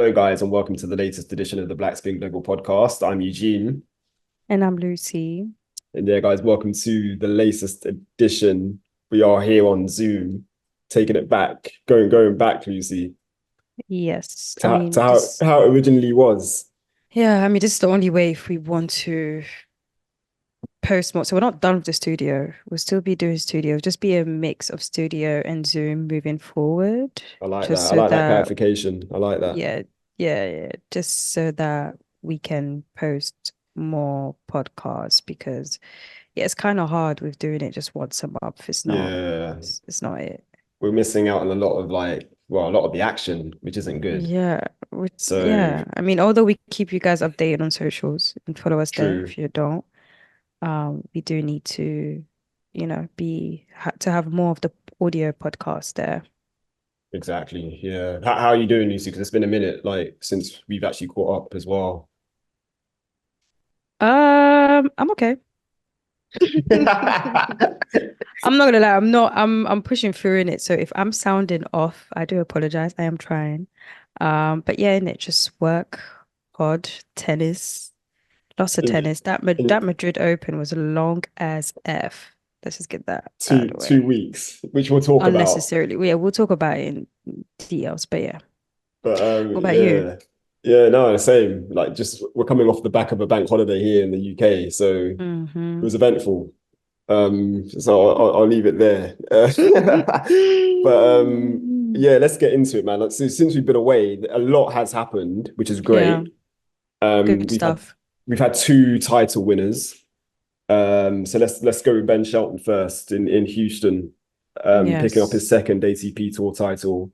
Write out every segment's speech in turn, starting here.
Hello, guys, and welcome to the latest edition of the Black Spin Global podcast. I'm Eugene. And I'm Lucy. And yeah, guys, welcome to the latest edition. We are here on Zoom, taking it back, going back, Lucy, Yes, to, to how it originally was. this is the only way if we want to post more. So we're not done with the studio. We'll still be doing studio, just be a mix of studio and Zoom moving forward. I like Just that. I so like that that, clarification. I like that. yeah, yeah, just so that we can post more podcasts because it's kind of hard with doing it just once a month. Yeah, It's not it. we're missing out on a lot of a lot of the action, which isn't good. So Although we keep you guys updated on socials and follow us there true. if you don't, we do need to, to have more of the audio podcast there. Exactly. Yeah. How are you doing, Lucy? Because it's been a minute, since we've actually caught up as well. I'm okay. I'm not gonna lie, I'm pushing through in it. So if I'm sounding off, I do apologize. I am trying. But yeah, in it just work, pod, tennis. Lots of In, tennis. in That Madrid Open was long as F. Let's just get that out of two the two way. weeks, which we'll talk about. Unnecessarily. Yeah, we'll talk about it in details. But yeah. But What about you? yeah, yeah, no, same. Just we're coming off the back of a bank holiday here in the UK, so it Mm-hmm. was eventful. So I'll leave it there. But yeah, let's get into it, man. Since we've been away, a lot has happened, which is Yeah, great. good We've had stuff. two title winners. So let's go with Ben Shelton first in Houston, picking up his Yes. second ATP Tour title.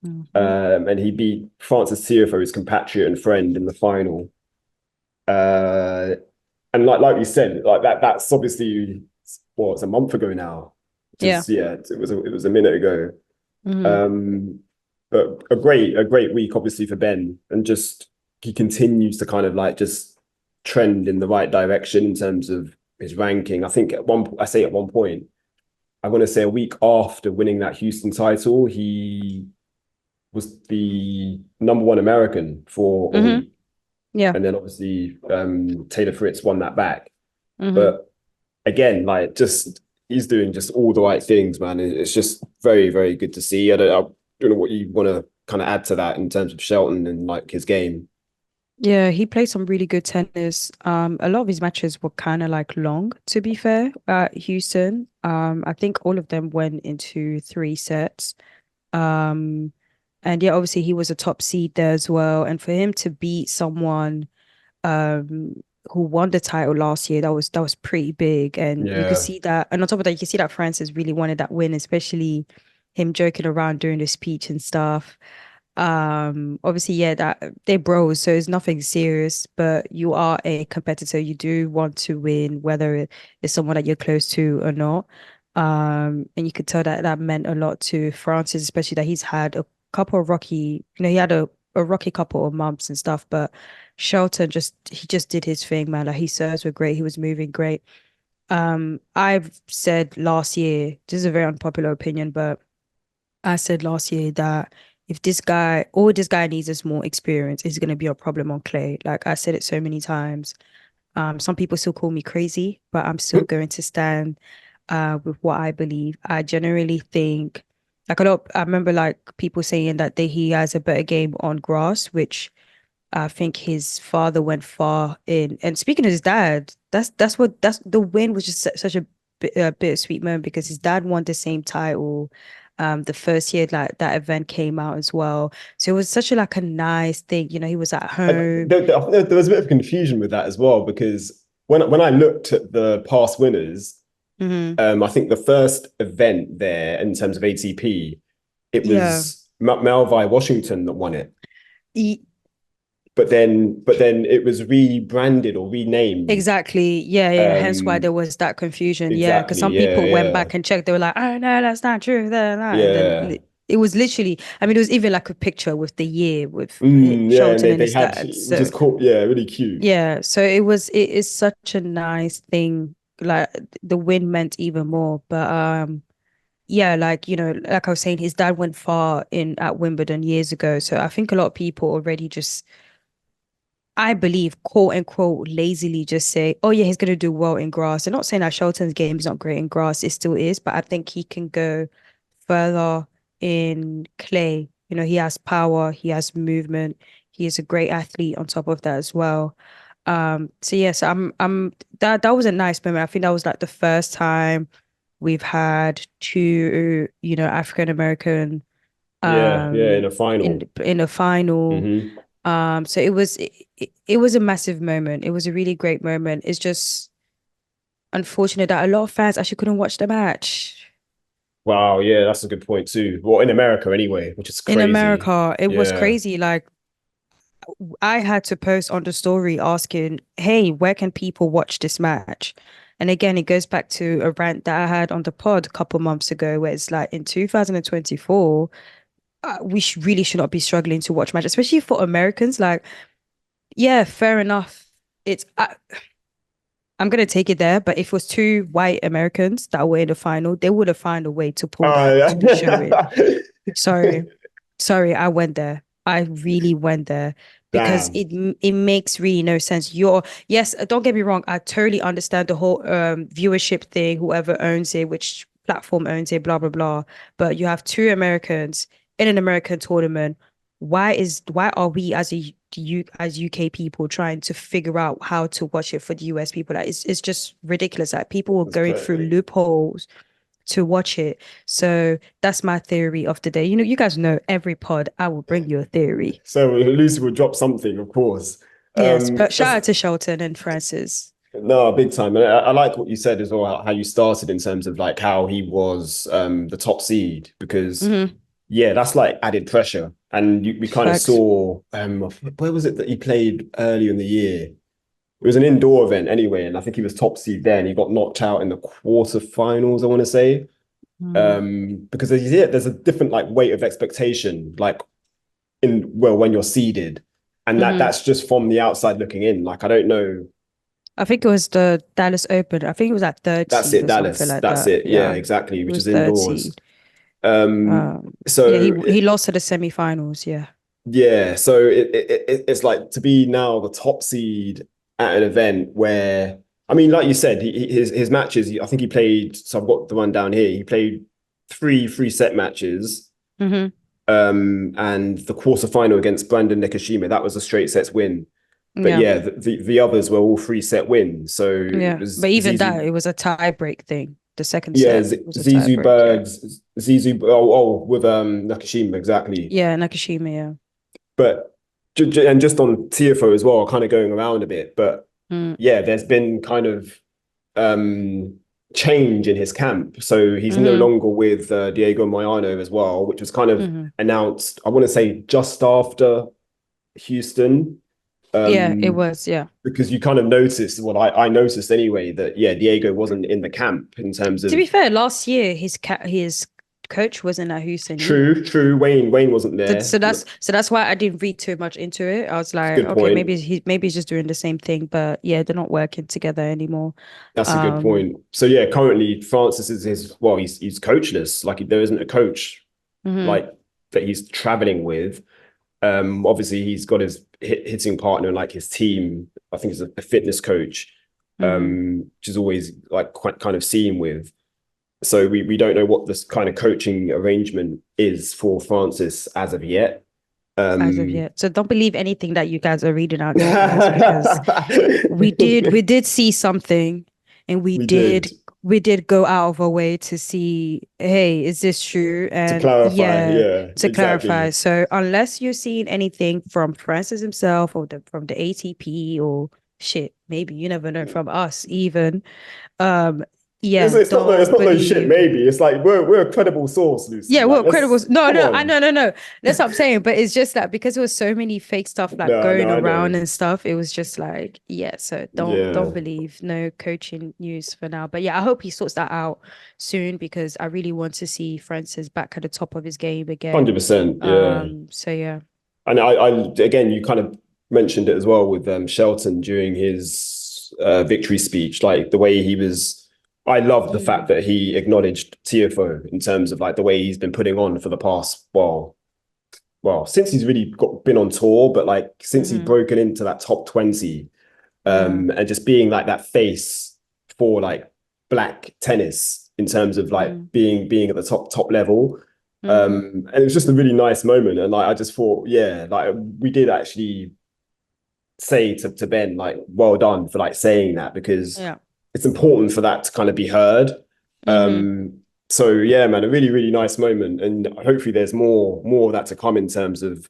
Mm-hmm. And he beat Francis Tiafoe, his compatriot and friend, in the final. Uh, and like we said, that's obviously it's a month ago now. Yeah. Just yeah, it was a minute ago. Mm-hmm. Um, but a great week, obviously, for Ben, and just he continues to kind of just trend in the right direction in terms of his ranking. I think at one point, I want to say a week after winning that Houston title, he was the number one American for a Mm-hmm. week. Yeah. And then obviously Taylor Fritz won that back. Mm-hmm. But again, just he's doing just all the right things, man. It's just very, very good to see. I don't know what you want to kind of add to that in terms of Shelton and his game. Yeah, he played some really good tennis. A lot of his matches were kind of like long, to be fair, at Houston. I think all of them went into three sets. Um, and yeah, obviously he was a top seed there as well. And for him to beat someone um who won the title last year, that was pretty big. And you could Yeah. see that, and on top of that, you can see that Francis really wanted that win, especially him joking around during the speech and stuff. Obviously, yeah, that they're bros, so it's nothing serious, but you are a competitor. You do want to win, whether it's someone that you're close to or not. And you could tell that that meant a lot to Francis, especially that he's had a couple of rocky, he had a rocky couple of months and stuff, but Shelton he just did his thing, man. Like his serves were great, he was moving great. I've said last year, this is a very unpopular opinion, but I said last year that if all this guy needs is more experience, it's going to be a problem on clay. Like I said it so many times. Some people still call me crazy, but I'm still going to stand with what I believe. I generally think, like I remember like people saying that he has a better game on grass, which I think his father went far in. And speaking of his dad, that's the win was just such a bittersweet moment because his dad won the same title. The first year like that event came out as well. So it was such a nice thing. He was at And home. there was a bit of confusion with that as well because when I looked at the past winners, Hmm. I think the first event there in terms of ATP, it Yeah. was Malvi Washington that won it. E- But then it was rebranded or renamed. exactly. Yeah, yeah. Hence why Um, there was that confusion. Yeah, because exactly. some Yeah, people went yeah, back and checked. They were like, "Oh no, that's not true." And then yeah. it was literally. It was even like a picture with the year with Yeah, and Shelton and they his had, dad. which is So cool. Yeah, really cute. yeah, so it is such a nice thing. Like the win meant even more. But yeah, like, like I was saying, his dad went far in at Wimbledon years ago. So I think a lot of people already just, I believe, quote unquote, lazily just say, oh, yeah, he's going to do well in grass. I'm not saying that Shelton's game is not great in grass. It still is. But I think he can go further in clay. He has power, he has movement. He is a great athlete on top of that as well. So yes, that was a nice moment. I think that was like the first time we've had two, African American Yeah, yeah, in um a final. in a final. Hmm. So it was a massive moment. It was a really great moment. It's just unfortunate that a lot of fans actually couldn't watch the match. Wow, yeah, that's a good point too. Well, in America anyway, which is In crazy. America, it was Yeah. crazy. Like I had to post on the story asking, "Hey, where can people watch this match?" And again, it goes back to a rant that I had on the pod a couple months ago, where it's like in 2024, we really should not be struggling to watch match, especially for Americans. Like, yeah, fair enough. It's I'm gonna take it there, but if it was two white Americans that were in the final, they would have found a way to pull that Yeah. to show it. Sorry, sorry, I went there. I really went there because Damn. it makes really no sense. Yes, don't get me wrong. I totally understand the whole viewership thing. Whoever owns it, which platform owns it, blah blah blah. But you have two Americans in an American tournament. Why are we as UK people trying to figure out how to watch it for the US people? Like it's just ridiculous. Like people were That's going through crazy. loopholes to watch it. So that's my theory of the day. You guys know every pod, I will bring you a theory. So Lucy will drop something, of course. Yes, but shout That's out to Shelton and Francis. no big time. And I like what you said as well, how you started in terms of like how he was the top seed, because Hmm. yeah, that's like added pressure. And we kind of Facts. saw where was it that he played earlier in the year? It was an indoor event anyway, and I think he was top seed there, and he got knocked out in the quarterfinals, I want to say. Mm. Because there's a different like weight of expectation, like when you're seeded, and Hmm. that's just from the outside looking in. Like I don't know. I think it was the Dallas Open. I think it was at third That's seed it, or something Dallas. like That's that. it. Yeah, Yeah, exactly. it Which was is third indoors. seed. Um, Yeah, so he lost to the semifinals. Yeah. yeah, so it's like to be now the top seed at an event where I mean, like you said, his matches. I think he played. So I've got the one down here. He played three set matches. Hmm. And the quarterfinal against Brandon Nakashima, that was a straight sets win. But Yeah. yeah, the others were all three set wins. So it Yeah. was But even that, Zizu, it was a tie break thing. The second yeah, set was a tie Zizu break. Yeah. Bergs, with Nakashima exactly. Yeah, Nakashima. Yeah. But and just on TFO as well, kind of going around a bit. But Mm. yeah, there's been kind of um change in his camp. So he's no Hmm. longer with Diego Moyano as well, which was kind of Hmm. announced, I want to say just after Houston. Yeah, it Um, was. Yeah. because you kind of noticed what I noticed anyway, that yeah, Diego wasn't in the camp in terms To be of fair, last year his coach wasn't at Houston either. true. Wayne wasn't So, there. so that's why I didn't read too much into it. I was That's a like, good okay, point. maybe he's just doing the same thing, but yeah, they're not working together anymore. That's a good Um, point. So yeah, currently Francis is his well, he's coachless. Like there isn't a coach mhm. like that he's traveling with. Obviously he's got his hitting partner and like his team. I think he's a fitness coach, Hmm. which is always like quite kind of seen with. So we don't know what this kind of coaching arrangement is for Francis as of yet. As of Um, yet. So don't believe anything that you guys are reading out there, guys, because we did see something, and we did we did go out of our way to see, hey, is this true? to And clarify. yeah, Yeah, to clarify. exactly. So unless you're seeing anything from Francis himself or from the ATP or shit, maybe you never know from us even. Um, It's, yeah, it's not it's don't not no shit. believe. Maybe it's like we're a credible source, Lucy. Yeah, Like well, credible. let's No, come no, I on. no, no, no. That's what I'm saying. But it's just that because there was so many fake stuff like No, going no, I around know. and stuff, it was just like, yeah. So don't Yeah, believe no coaching news for now. But yeah, I hope he sorts that out soon because I really want to see Francis back at the top of his game again. 100%. Yeah, So yeah. and I again, you kind of mentioned it as well with Shelton during his victory speech, like the way he was I love the fact Mm, that he acknowledged TFO in terms of like the way he's been putting on for the past, since he's really been on tour, but like since he's hmm. broken into that top 20, Yeah. and just being like that face for like black tennis in terms of like Mm, being at the top level. hmm. And it was just a really nice moment. And like I just thought, yeah, like we did actually say to Ben, like, well done for like saying that because Yeah. it's important for that to kind of be heard. Hmm. So yeah, man, a really, really nice moment. And hopefully there's more of that to come in terms of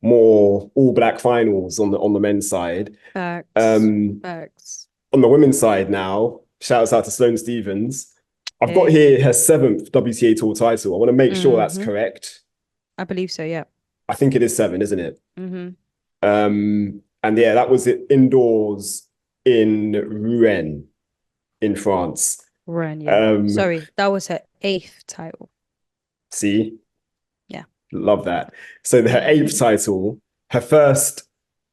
more all black finals on the men's side. Facts. Um, Facts. on the women's side now, shouts out to Sloane Stephens. I've got Hey. here her seventh WTA Tour title. I want to make sure that's Hmm. correct. I believe so, yeah. I think it is seven, isn't it? Hmm. And yeah, that was it indoors in Rouen in France. Run, yeah. Um, Sorry, that was her eighth title. see, Yeah. love that. So her eighth Hmm. title, her first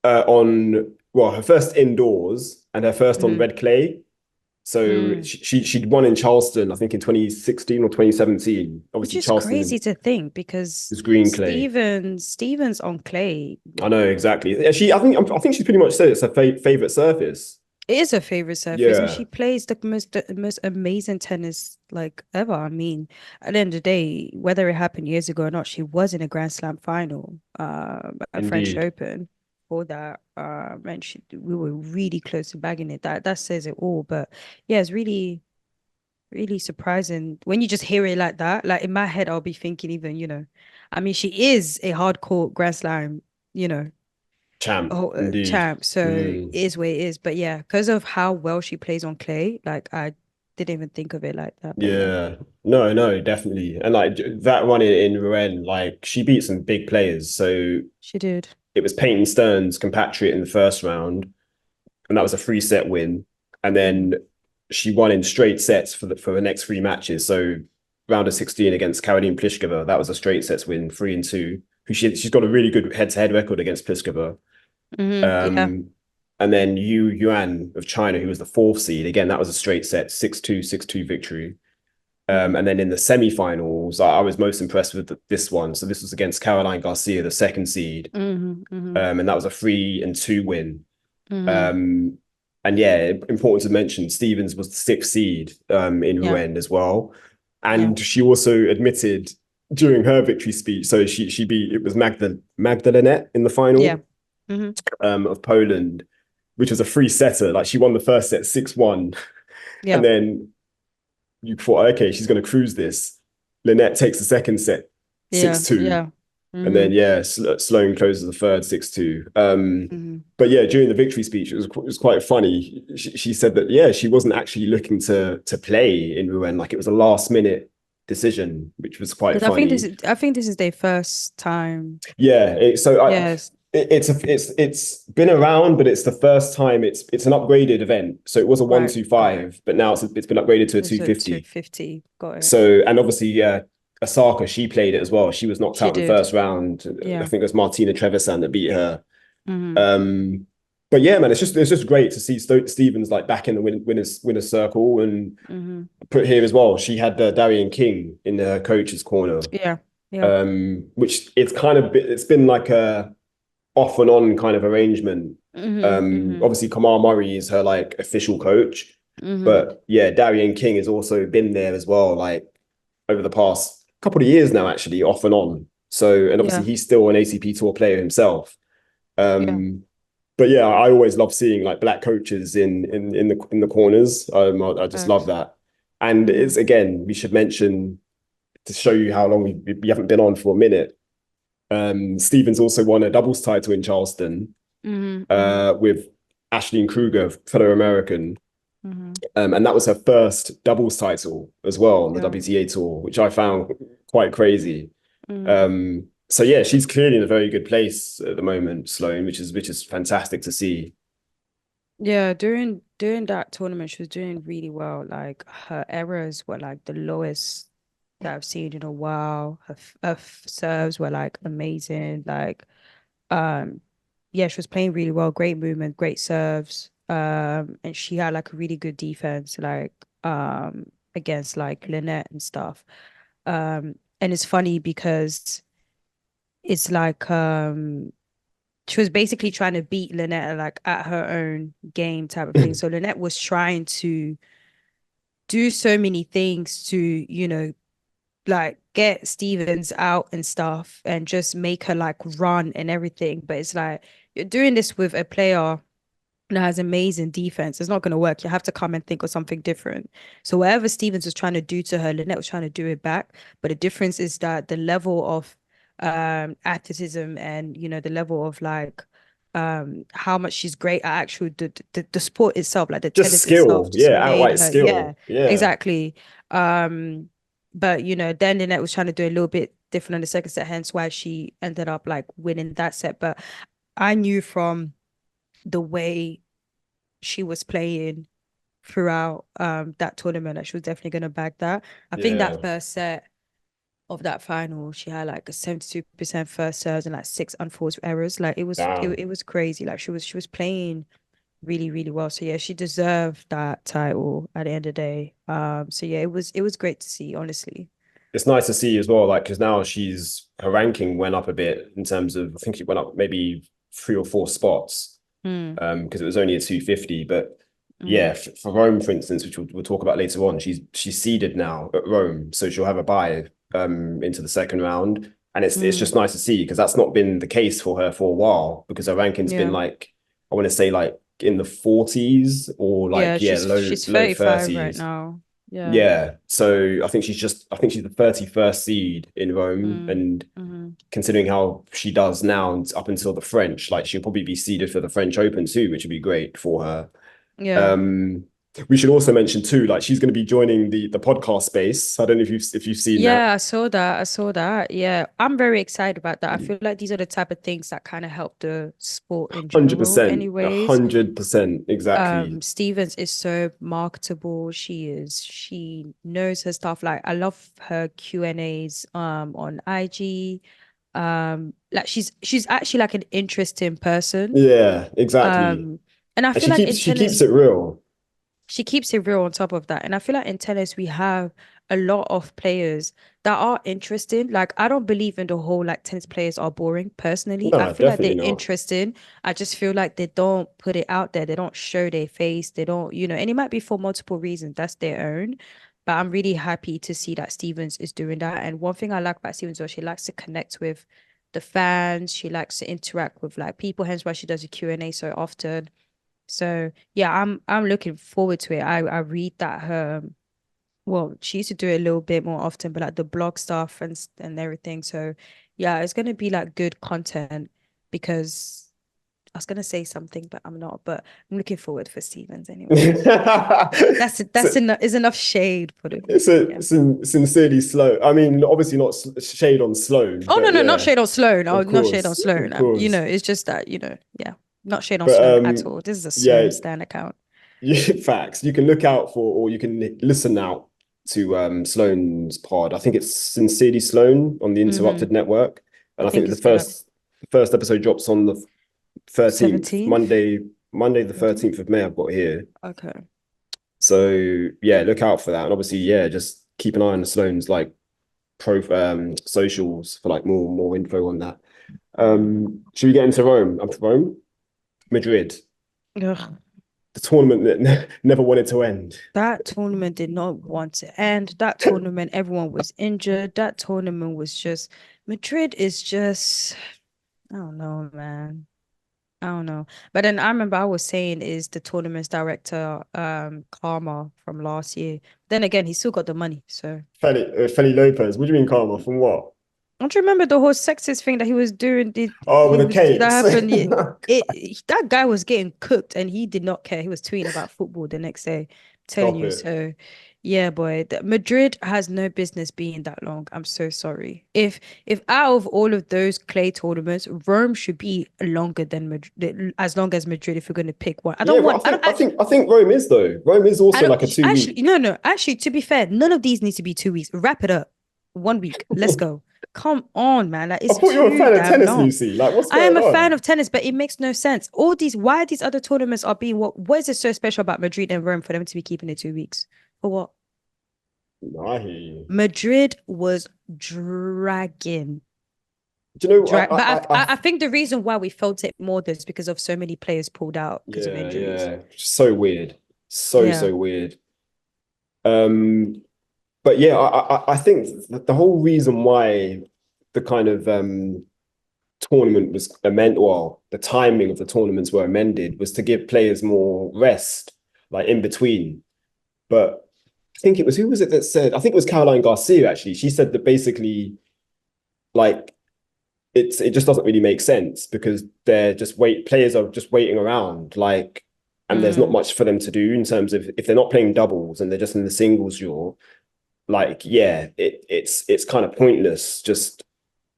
her first indoors and her first on Hmm. red clay. So Mm. she'd won in Charleston, I think in 2016 or 2017. Which Obviously, is Charleston crazy to think because is green clay. Stevens on clay. I know exactly. Yeah, I think she's pretty much said it's her favorite surface. It is her favorite surface, and Yeah, she plays the most amazing tennis like ever. I mean, at the end of the day, whether it happened years ago or not, she was in a Grand Slam final, at French indeed. Open for that. And we were really close to bagging it. That says it all. But yeah, it's really, really surprising when you just hear it like that. Like in my head, I'll be thinking even, I mean, she is a hardcore Grand Slam, you know, Champ, indeed. champ. So it Mm. is what it is. But yeah, because of how well she plays on clay, like I didn't even think of it like that. But yeah, Yeah, no, no, definitely. And like that one in Rouen, like she beat some big players. So she did. it was Peyton Stearns' compatriot in the first round, and that was a three-set win. And Hmm. then she won in straight sets for the next three matches. So round of 16 against Caroline Pliskova, that was a straight sets win, 3-2. She's got a really good head-to-head record against Pliskova. Yeah, Um, and then Yuan of China, who was the fourth seed, again, that was a straight set, 6-2, 6-2 victory. hmm. And then in the semi-finals, I was most impressed with this one. So this was against Caroline Garcia, the second seed, Hmm. and that was a 3-2 win. Hmm. Um, and yeah, important to mention, Stevens was the sixth seed in Yeah, Rouen as well, yeah, and she also admitted during her victory speech. So she beat it was Magdalenette in the yeah. final Hmm. of Poland, which was a free setter. Like she won the first set 6-1, and Yeah, then you thought, okay, she's going to cruise this. Lynette takes the second set yeah, 6-2, yeah. and Hmm. then yeah, Sloane closes the third 6-2. Hmm. But yeah, during the victory speech, it was quite funny. She said that yeah, she wasn't actually looking to play in Rouen, like it was a last minute decision, which was quite Because funny. I think this is their first time. Yeah, Yes. it's been around, but it's the first time it's an upgraded event. So it was a one Right. two Got it. five, but now it's been upgraded to a It's a 250. 250. Got it. So and obviously, yeah, Osaka, she played it as well. She was knocked She out in the did. first round. I Yeah. think it was Martina Trevisan that beat her. Hmm. Um, but yeah, man, it's just great to see Stevens like back in the winners circle and Hmm. put here as well. She had Darian King in her coach's corner, Yeah. Yeah. which it's been like a off and on kind of arrangement. Hmm. Hmm. Obviously, Kamar Murray is her like official coach, Hmm. but yeah, Darian King has also been there as well, like over the past couple of years now, actually, off and on. So, and obviously, Yeah. he's still an ACP Tour player himself. Yeah. Um, but yeah, I always love seeing like black coaches in the corners. I just love Facts. that. And Hmm. it's again, we should mention to show you how long we haven't been on for a minute. Stevens also won a doubles title in Charleston Hmm. Hmm. with Ashley Kruger, fellow American. Hmm. And that was her first doubles title as well on the Yeah. WTA tour, which I found quite crazy. Hmm. So yeah, she's clearly in a very good place at the moment, Sloane, which is fantastic to see. Yeah, during that tournament, she was doing really well. Like her errors were like the lowest that I've seen in a while. Her serves were like amazing. Like, um, yeah, she was playing really well. Great movement, great serves. And she had like a really good defense. Like, against like Lynette and stuff. And it's funny because it's like she was basically trying to beat Lynette like at her own game type of thing. So Lynette was trying to do so many things to, like get Stevens out and stuff and just make her like run and everything. But it's like you're doing this with a player that has amazing defense. It's not going to work. You have to come and think of something different. So whatever Stevens was trying to do to her, Lynette was trying to do it back. But the difference is that the level of athleticism and the level of like how much she's great at actual the sport itself, like the Just tennis itself, skill. just Yeah, made outright her, yeah, skill. Yeah. exactly. But then Lynette was trying to do a little bit different in the second set, hence why she ended up like winning that set. But I knew from the way she was playing throughout that tournament that she was definitely going to bag that. I think that Yeah. first set of that final, she had like a 72% first serves and like six unforced errors. Like it Damn. was crazy. Like she was playing really, really well. So yeah, she deserved that title at the end of the day. So yeah, it was great to see, honestly. It's nice to see as well, like, because now her ranking went up a bit in terms of, I think it went up maybe 3 or 4 spots, Mm, because it was only a 250. But mm, yeah, for Rome, for instance, which we'll talk about later on, she's seeded now at Rome, so she'll have a bye into the second round. And it's mm. just nice to see, because that's not been the case for her for a while, because her ranking's been Yeah. like, I want to say like in the 40s, or Yeah, like, yeah, she's low she's low 35 right 30s. now. Yeah. Yeah. So I think she's the 31st seed in Rome. Mm, And mm-hmm. considering how she does now and up until the French, like she'll probably be seeded for the French Open too, which would be great for her. Yeah. Um, we should also mention too, like she's going to be joining the podcast space. I don't know if you've seen that. Yeah, I saw that. I saw that. Yeah, I'm very excited about that. I feel like these are the type of things that kind of help the sport in general, 100%, anyways. 100%, exactly. Stevens is so marketable. She knows her stuff. Like I love her Q&As on IG. Like she's actually like an interesting person. Yeah, exactly. Um, and I And feel like in she keeps tennis, it real. she keeps it real on top of that. And I feel like in tennis, we have a lot of players that are interesting. Like, I don't believe in the whole like tennis players are boring personally. I No, feel like they're definitely not. interesting. I just feel like they don't put it out there. They don't show their face. They don't, and it might be for multiple reasons. That's their own. But I'm really happy to see that Stevens is doing that. And one thing I like about Stevens is she likes to connect with the fans. She likes to interact with like people, hence why she does a Q&A so often. So yeah, I'm looking forward to it. I read that her well, she used to do it a little bit more often, but like the blog stuff and everything. So yeah, it's gonna be like good content because I was gonna say something, but I'm not. But I'm looking forward for Stevens anyways. That's So enough is enough shade for the it's a yeah. sincerely slow. I mean, obviously not shade on Sloane, Oh no, but no, not yeah, shade on Sloane. Oh, of not shade on course, of Sloane. course. It's just that, yeah, not shade on But Sloane at all. This is a yeah, Sloane Stan account. facts. You can look out for, or you can listen out to Sloane's pod. I think it's Sincerely Sloane on the Mm-hmm. Interrupted Network, I and I think think it's gonna the first episode drops on the 13th, 17th. Monday the 13th. 13th of May. I've got here. Okay. So yeah, look out for that. And obviously, yeah, just keep an eye on Sloane's like socials for like more info on that. Should we get into Rome? Rome, Madrid, Ugh. the tournament that never wanted to end. That tournament did not want to end. That tournament, everyone was injured. That tournament was just Madrid is just I don't know, man. I don't know. But then I remember I was saying is the tournament's director, Karma from last year. Then again, he still got the money. So Feli Lopez. What do you mean, karma? From what? don't you remember the whole sexist thing that he was doing? Did Oh, with he the was that cakes. happened? Yeah, that guy was getting cooked and he did not care. He was tweeting about football the next day. I'm telling Stop you. it. So yeah, boy, Madrid has no business being that long. I'm so sorry. If out of all of those clay tournaments, Rome should be longer than Madrid, as long as Madrid. If you're going to pick one, I Yeah, don't well, want. I don't. I think Rome is though. Rome is I also don't like a 2 week. actually. No, no. Actually, to be fair, none of these need to be 2 weeks. Wrap it up. 1 week. Let's go. Come on, man. Like I it's thought you were a too fan of damn tennis, long. Lucy. Like, what's I am going a fan on? of tennis, but it makes no sense. All these, why these other tournaments are being what is it so special about Madrid and Rome for them to be keeping it 2 weeks? For what? No, I hear you. Madrid was dragging. Do you know, But I think the reason why we felt it more is because of so many players pulled out because of yeah, injuries. yeah. So weird. So, Yeah. so weird. Um, but yeah, I think that the whole reason why the kind of tournament was well, the timing of the tournaments were amended was to give players more rest, like in between. But I think it was, who was it that said, I think it was Caroline Garcia actually. She said that basically, like, it just doesn't really make sense because players are just waiting around, like, and there's not much for them to do in terms of if they're not playing doubles and they're just in the singles draw, like, yeah, it's kind of pointless just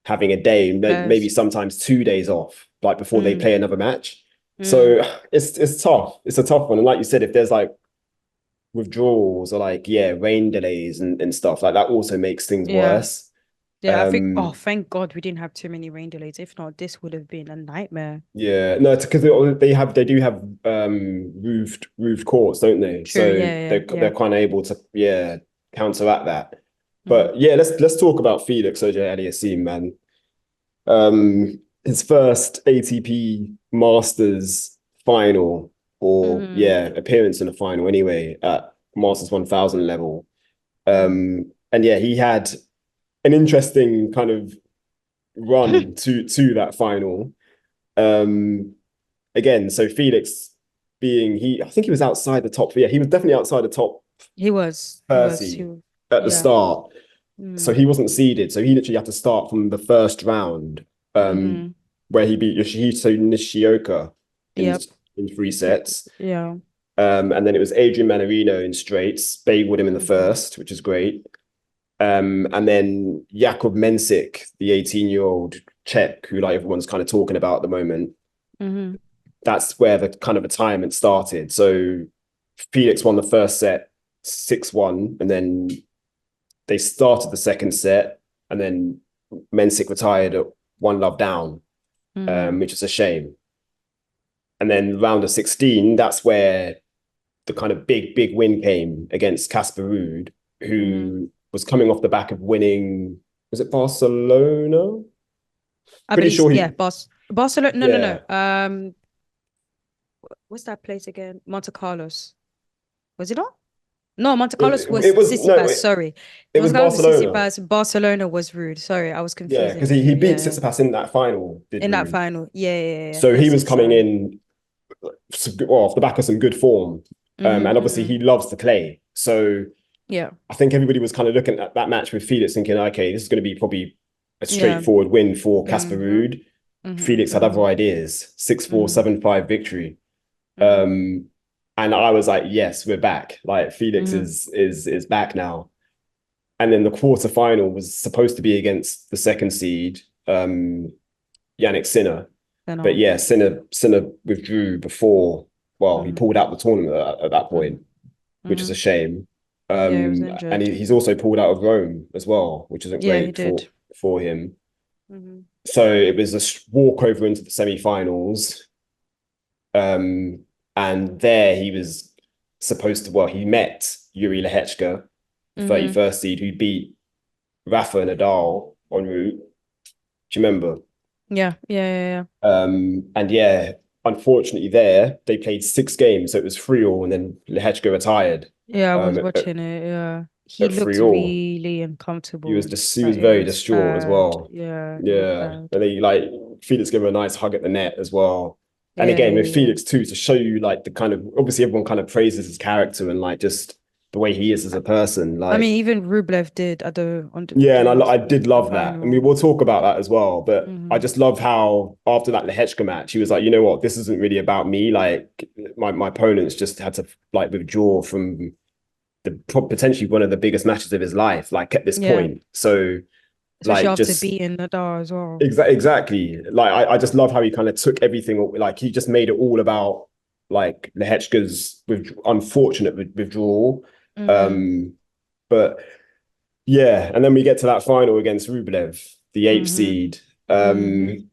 having a day, maybe Players. sometimes 2 days off, like before they Mm, play another match. mm, So it's tough. It's a tough one. And like you said, if there's like withdrawals or like, yeah, rain delays and stuff, like that also makes things yeah. worse. Yeah, I think, oh, thank God we didn't have too many rain delays. If not, this would have been a nightmare. Yeah, no, it's because they do have roofed courts, don't they? True. So Yeah, yeah, they're yeah. kind of able to, yeah, counteract that. Hmm. But yeah, let's talk about Felix Auger-Aliassime, man. His first ATP Masters final, or Hmm. yeah, appearance in a final anyway at Masters 1000 level. Hmm. And yeah, he had an interesting kind of run to that final. Um, Again, so Felix being I think he was outside the top. Yeah, he was definitely outside the top He was. He was. 30 at the Yeah. start. So Mm. he wasn't seeded. So he literally had to start from the first round, Hmm. where he beat Yoshihito Nishioka in Yep. in 3 sets. Yeah. And then it was Adrian Manarino in straights, bageled him in the Hmm. first, which is great. And then Jakub Mensik, the 18-year-old Czech, who like everyone's kind of talking about at the moment. Hmm. That's where the kind of retirement started. So Felix won the first set 6-1, and then they started the second set, and then Mensik retired at 1-love down, Hmm. which is a shame. And then round of 16, that's where the kind of big win came against Casper Ruud, Hmm. who was coming off the back of winning, was it Barcelona? I Pretty believe, sure yeah, he, Barcelona. No, no, yeah. no. What's that place again? Monte Carlos. Was it not? No, Monte Carlos was It was, no, Sissipas. Sorry, it Monte was Carlos was Barcelona. Sissipas. Barcelona was Rude. Sorry, I was Yeah, confusing because the he two. beat Yeah, Tsitsipas in that final, did in that Ruud. final. Yeah, yeah, yeah. Yeah. So he Yes, was yes. coming Sorry. in off the back of some good form. And obviously Mm-hmm. he loves to play. So Yeah, I think everybody was kind of looking at that match with Felix thinking, okay, this is going to be probably a yeah. straightforward win for Casper Mm-hmm. Ruud. Mm-hmm. Felix had other ideas, 6-4, Mm-hmm. 7-5 victory. Mm-hmm. And I was like, yes, we're back. Like Felix Mm-hmm. is back now. And then the quarterfinal was supposed to be against the second seed, Yannick Sinner. I But know. yeah, Sinner withdrew before. Well, he Mm-hmm. pulled out the tournament at that Mm-hmm. point, which is Mm-hmm. a shame. Yeah, he was And injured. he's also pulled out of Rome as well, which isn't Yeah, he great did. for him. Mm-hmm. So it was a walkover into the semi-finals. And there he was supposed to. Well, he met Yuri Lehechka, the Mm-hmm. 31st seed, who beat Rafa Nadal en route. Do you remember? Yeah, yeah, yeah, yeah. And yeah, unfortunately, there they played 6 games, so it was 3-3, and then Lehechka retired. Yeah, I was At, watching it. Yeah. He at looked 3-3, really uncomfortable. he was Like it very was distraught as bad. well. Yeah, it was Yeah, bad. and they like Felix gave him a nice hug at the net as well. And Yeah, again, yeah, with yeah. Felix too, to show you like the kind of, obviously everyone kind of praises his character and like just the way he is as a person. I mean, Like, even Rublev did at yeah, and I the did love that. And we final. will talk about that as well. But I Hmm. just love how after that Lehechka match, he was like, you know what, this isn't really about me. Like my opponents just had to like withdraw from the potentially one of the biggest matches of his life, like at this Yeah, point. So especially like after just beating Nadal as well. exactly. Like I just love how he kind of took everything, like he just made it all about like Lehechka's unfortunate withdrawal. Hmm. Um, but Yeah, and then we get to that final against Rublev, the eighth Mm-hmm. seed. Mm-hmm.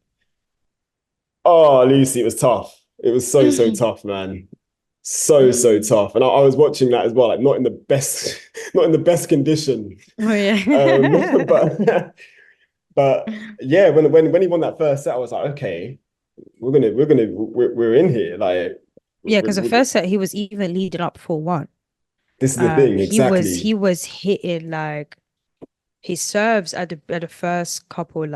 Oh, Lucy, it was tough. It was so tough, man. So tough. And I was watching that as well, like not in the best, not in the best condition. Oh Um, yeah. but yeah, when he won that first set, I was like, okay, we're in here. Like, Yeah, because the we first set he was even leading up 4-1. this is the thing, He was exactly. he was hitting like his serves at the first couple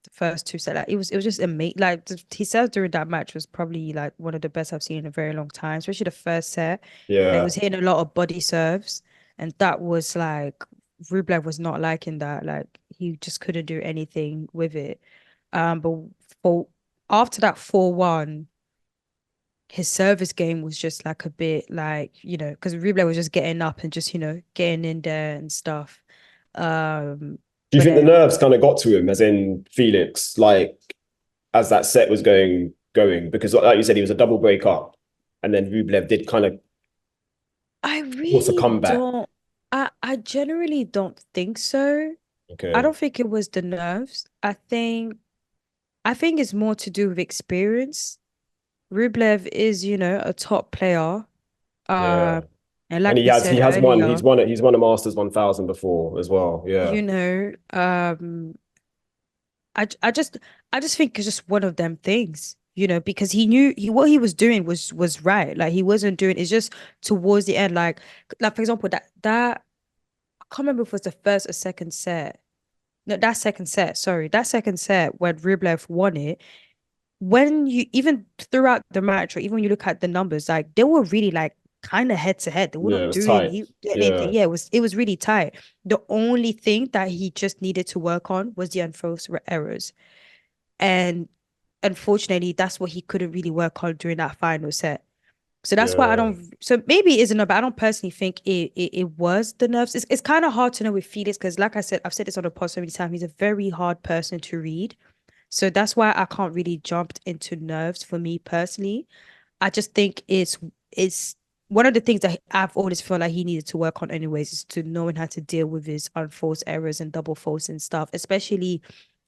the first two set, like it was just amazing. Like his serves during that match was probably like one of the best I've seen in a very long time, especially the first set. Like, it Yeah, was hitting a lot of body serves, and that was like Rublev was not liking that. Like he just couldn't do anything with it. But for after that 4-1, his service game was just like a bit like, because Rublev was just getting up and just, getting in there and stuff. do you But think the then nerves kind of got to him, as in Felix, like as that set was going? Because like you said, he was a double break up, and then Rublev did kind of I force a really comeback. don't, I generally don't think so. I Okay, don't think it was the nerves. I think it's more to do with experience. Rublev is, a top player. yeah, Uh, and and like we he said has won earlier, he's won a Masters 1000 before as well. Yeah, you know, um, I just think it's just one of them things, because he knew what he was doing was right. Like he wasn't doing it's just towards the end, like for example, that I can't remember if it was the first or second set. No, that second set, sorry. That second set when Rublev won it, when you even throughout the match, or even when you look at the numbers, like they were really like kind of head to head. They were yeah, it not was doing tight. anything. Yeah, Yeah, it was really tight. The only thing that he just needed to work on was the unforced errors. And unfortunately, that's what he couldn't really work on during that final set. So that's why I yeah, don't. So maybe it isn't, but I don't personally think it was the nerves. It's kind of hard to know with Felix because, like I said, I've said this on the pod so many times. He's a very hard person to read. So that's why I can't really jump into nerves for me personally. I just think it's one of the things that I've always felt like he needed to work on anyways is to knowing how to deal with his unforced errors and double faults and stuff, especially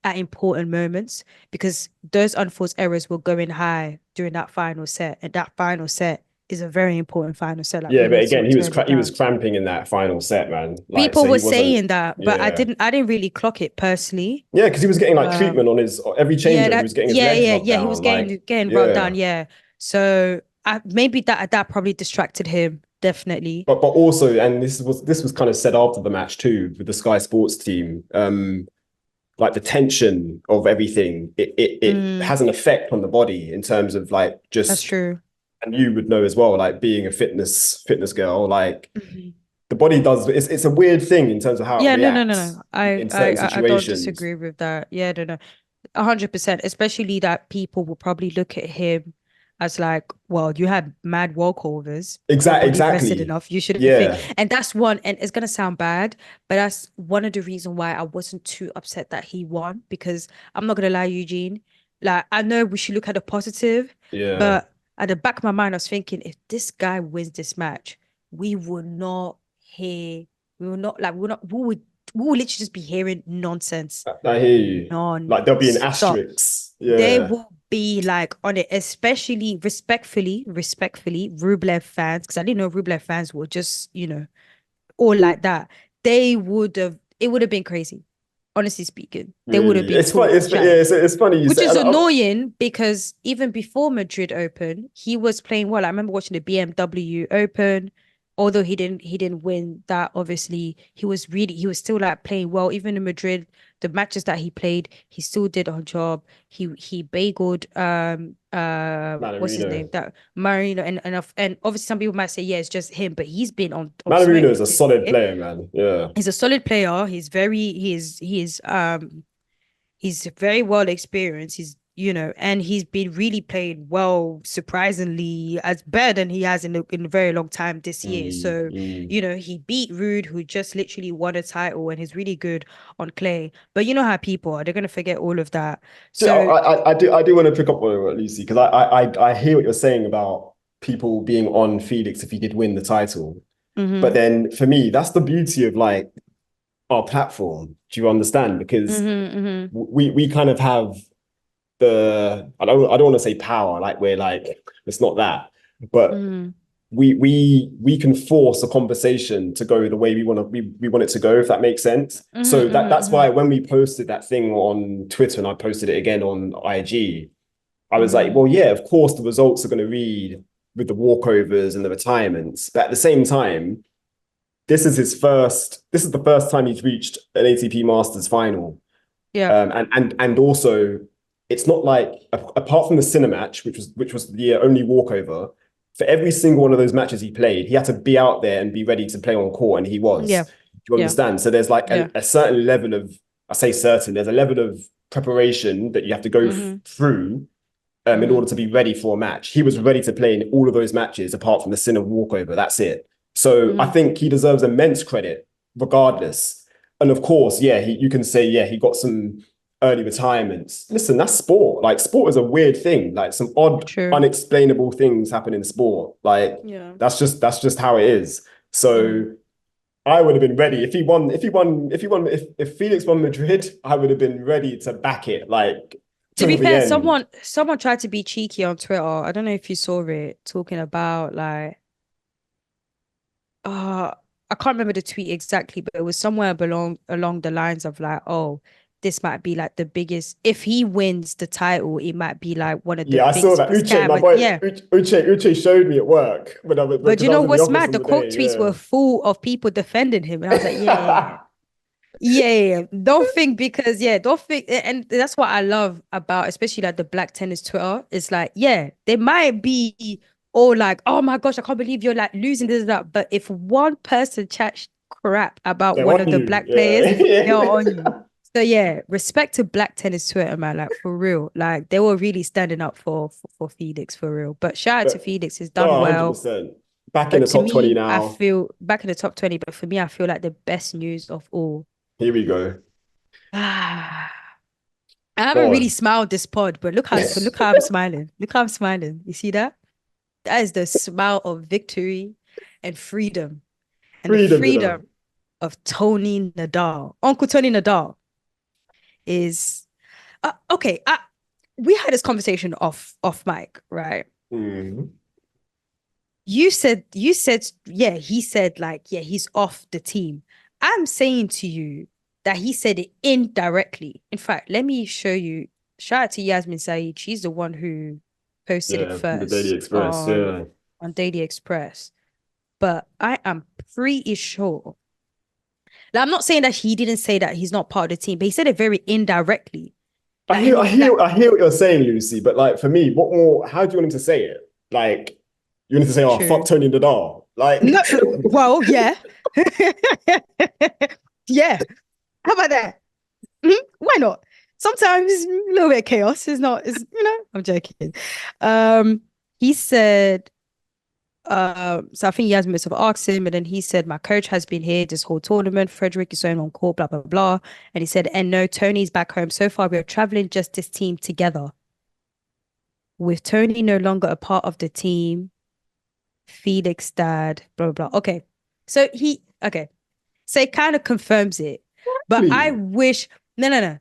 at important moments, because those unforced errors will go in high during that final set, and that final set is a very important final set. Like yeah. we But need to again, turn it he was down. cramping in that final set, man. Like, People so were he wasn't. saying that, but I Yeah, didn't I didn't really clock it personally. yeah, because he was getting like treatment Um, on his every Yeah, changeover. He was getting his yeah, legs yeah, rubbed yeah. He was down. Like, getting rubbed down. yeah. Yeah. So maybe that probably distracted him. Definitely. But also, and this was kind of said after the match too with the Sky Sports team. Like the tension of everything, it Mm, has an effect on the body in terms of like that's just, true. and you would know as well, like being a fitness girl, like Mhm. the body does. It's a weird thing in terms of how it Yeah, no, no, no, reacts no. I, in I, certain I don't situations. disagree with that. Yeah, no, no. 100%. Especially that people will probably look at him as like, well, you had mad walkovers. Your body rested Exactly. enough. You shouldn't think. Yeah. And that's one, and it's gonna sound bad, but that's one of the reasons why I wasn't too upset that he won. Because I'm not gonna lie, Eugene. Like, I know we should look at the positive, Yeah. but at the back of my mind, I was thinking, if this guy wins this match, we will not hear, we will not like, we will literally just be hearing nonsense I hear you. Like there'll be an non-stop. asterisk. They Yeah. will be like on it, especially respectfully, Rublev fans, because I didn't know Rublev fans were just, all like that. It would have been crazy. Honestly speaking, they would have Really. been It's funny. talking Yeah, trash, it's funny you which say, is and annoying because even before Madrid Open, he was playing well. I remember watching the BMW Open. Although he didn't win that, obviously, he was still like playing well. Even in Madrid, the matches that he played, he still did a job. He bageled what's his name? Manarino. That Marino, and obviously some people might say, yeah, it's just him, but he's been on Manarino smoke is a this solid year. player, man. Yeah. He's a solid player. He's very well experienced. And he's been really playing well, surprisingly, as better than he has in a very long time this year. Mm, So, mm. he beat Rude, who just literally won a title, and he's really good on clay. But you know how people are; they're gonna forget all of that. So So, I do want to pick up on what Lucy, because I hear what you're saying about people being on Felix if he did win the title. But mhm. then for me, that's the beauty of like our platform. Do you understand? Because Mm-hmm. we kind of have I don't want to say power, like we're like, it's not that, but Mm-hmm. we can force a conversation to go the way we want it to go, if that makes sense. So Mm-hmm. that's Mm-hmm. why when we posted that thing on Twitter and I posted it again on IG, I was like, Mm-hmm. well, yeah, of course the results are going to read with the walkovers and the retirements, but at the same time, this is the first time he's reached an ATP Masters final. Yeah. And also, it's not like, apart from the Sinner match, which was the only walkover, for every single one of those matches he played, he had to be out there and be ready to play on court, and he was. Yeah. Do you Yeah. understand? So there's like Yeah. a certain level of, I say certain, there's a level of preparation that you have to go Mm-hmm. through in Mm-hmm. order to be ready for a match. He was ready to play in all of those matches apart from the Sinner walkover. That's it. So I Mm-hmm. think he deserves immense credit regardless. And of course, yeah, you can say, yeah, he got some early retirements. Listen, that's sport. Like, sport is a weird thing. Like, some odd, True. unexplainable things happen in sport. Like, Yeah. that's just how it is. Mm-hmm. So I would have been ready if Felix won Madrid, I would have been ready to back it like To be till the fair, end. someone tried to be cheeky on Twitter. I don't know if you saw it, talking about like uh I can't remember the tweet exactly, but it was somewhere along the lines of like, oh, this might be like the biggest, if he wins the title, it might be like one of the Yeah, I saw biggest that. Uche, scam. my boy, Yeah. Uche showed me at work when I was But because you I know was in the what's office mad? on The the quote tweets were day. full of people defending him. And I was like, yeah. Yeah. Yeah, don't think because don't think, and that's what I love about especially like the Black Tennis Twitter. It's like, yeah, they might be all like, oh my gosh, I can't believe you're like losing this and that. But if one person chats crap about They're one on of the you. black players, they're Yeah. on you. So yeah, respect to Black Tennis Twitter, man. Like for real, like they were really standing up for Felix for real. But shout out to But Felix, he's oh, done well. 100%. Back in But the to top 20 me, I now. feel back in the top 20. But for me, I feel like the best news of all. Here we go. I haven't Go really on. smiled this pod, but look how I'm smiling. Look how I'm smiling. You see that? That is the smile of victory and freedom. And the Freedom, you know. freedom of Toni Nadal. Uncle Toni Nadal is okay. We had this conversation off mic, right? Mm. You said, yeah, he said like, yeah, he's off the team. I'm saying to you that he said it indirectly. In fact, let me show you. Shout out to Yasmin Saeed. She's the one who posted it Yeah, from the Daily first Express. Yeah. on Daily Express. But I am pretty sure. Like, I'm not saying that he didn't say that he's not part of the team, but he said it very indirectly. I Like, hear, I and like, hear, I hear what you're saying, Lucy. But like for me, what more? How do you want him to say it? Like, you want him to say, "Oh, fuck true. Tony Nadal." Like, No, well, yeah. Yeah. How about that? Why not? Sometimes a little bit of chaos is not, is I'm joking. He said, so I think Yasmin must have asked him, and then he said, my coach has been here this whole tournament. Frederick is on court, blah, blah, blah. And he said, and no, Tony's back home. So far, we're traveling just this team together. With Tony no longer a part of the team, Felix dad, blah, blah, blah. Okay. Okay. So it kind of confirms it. But I please, wish, no.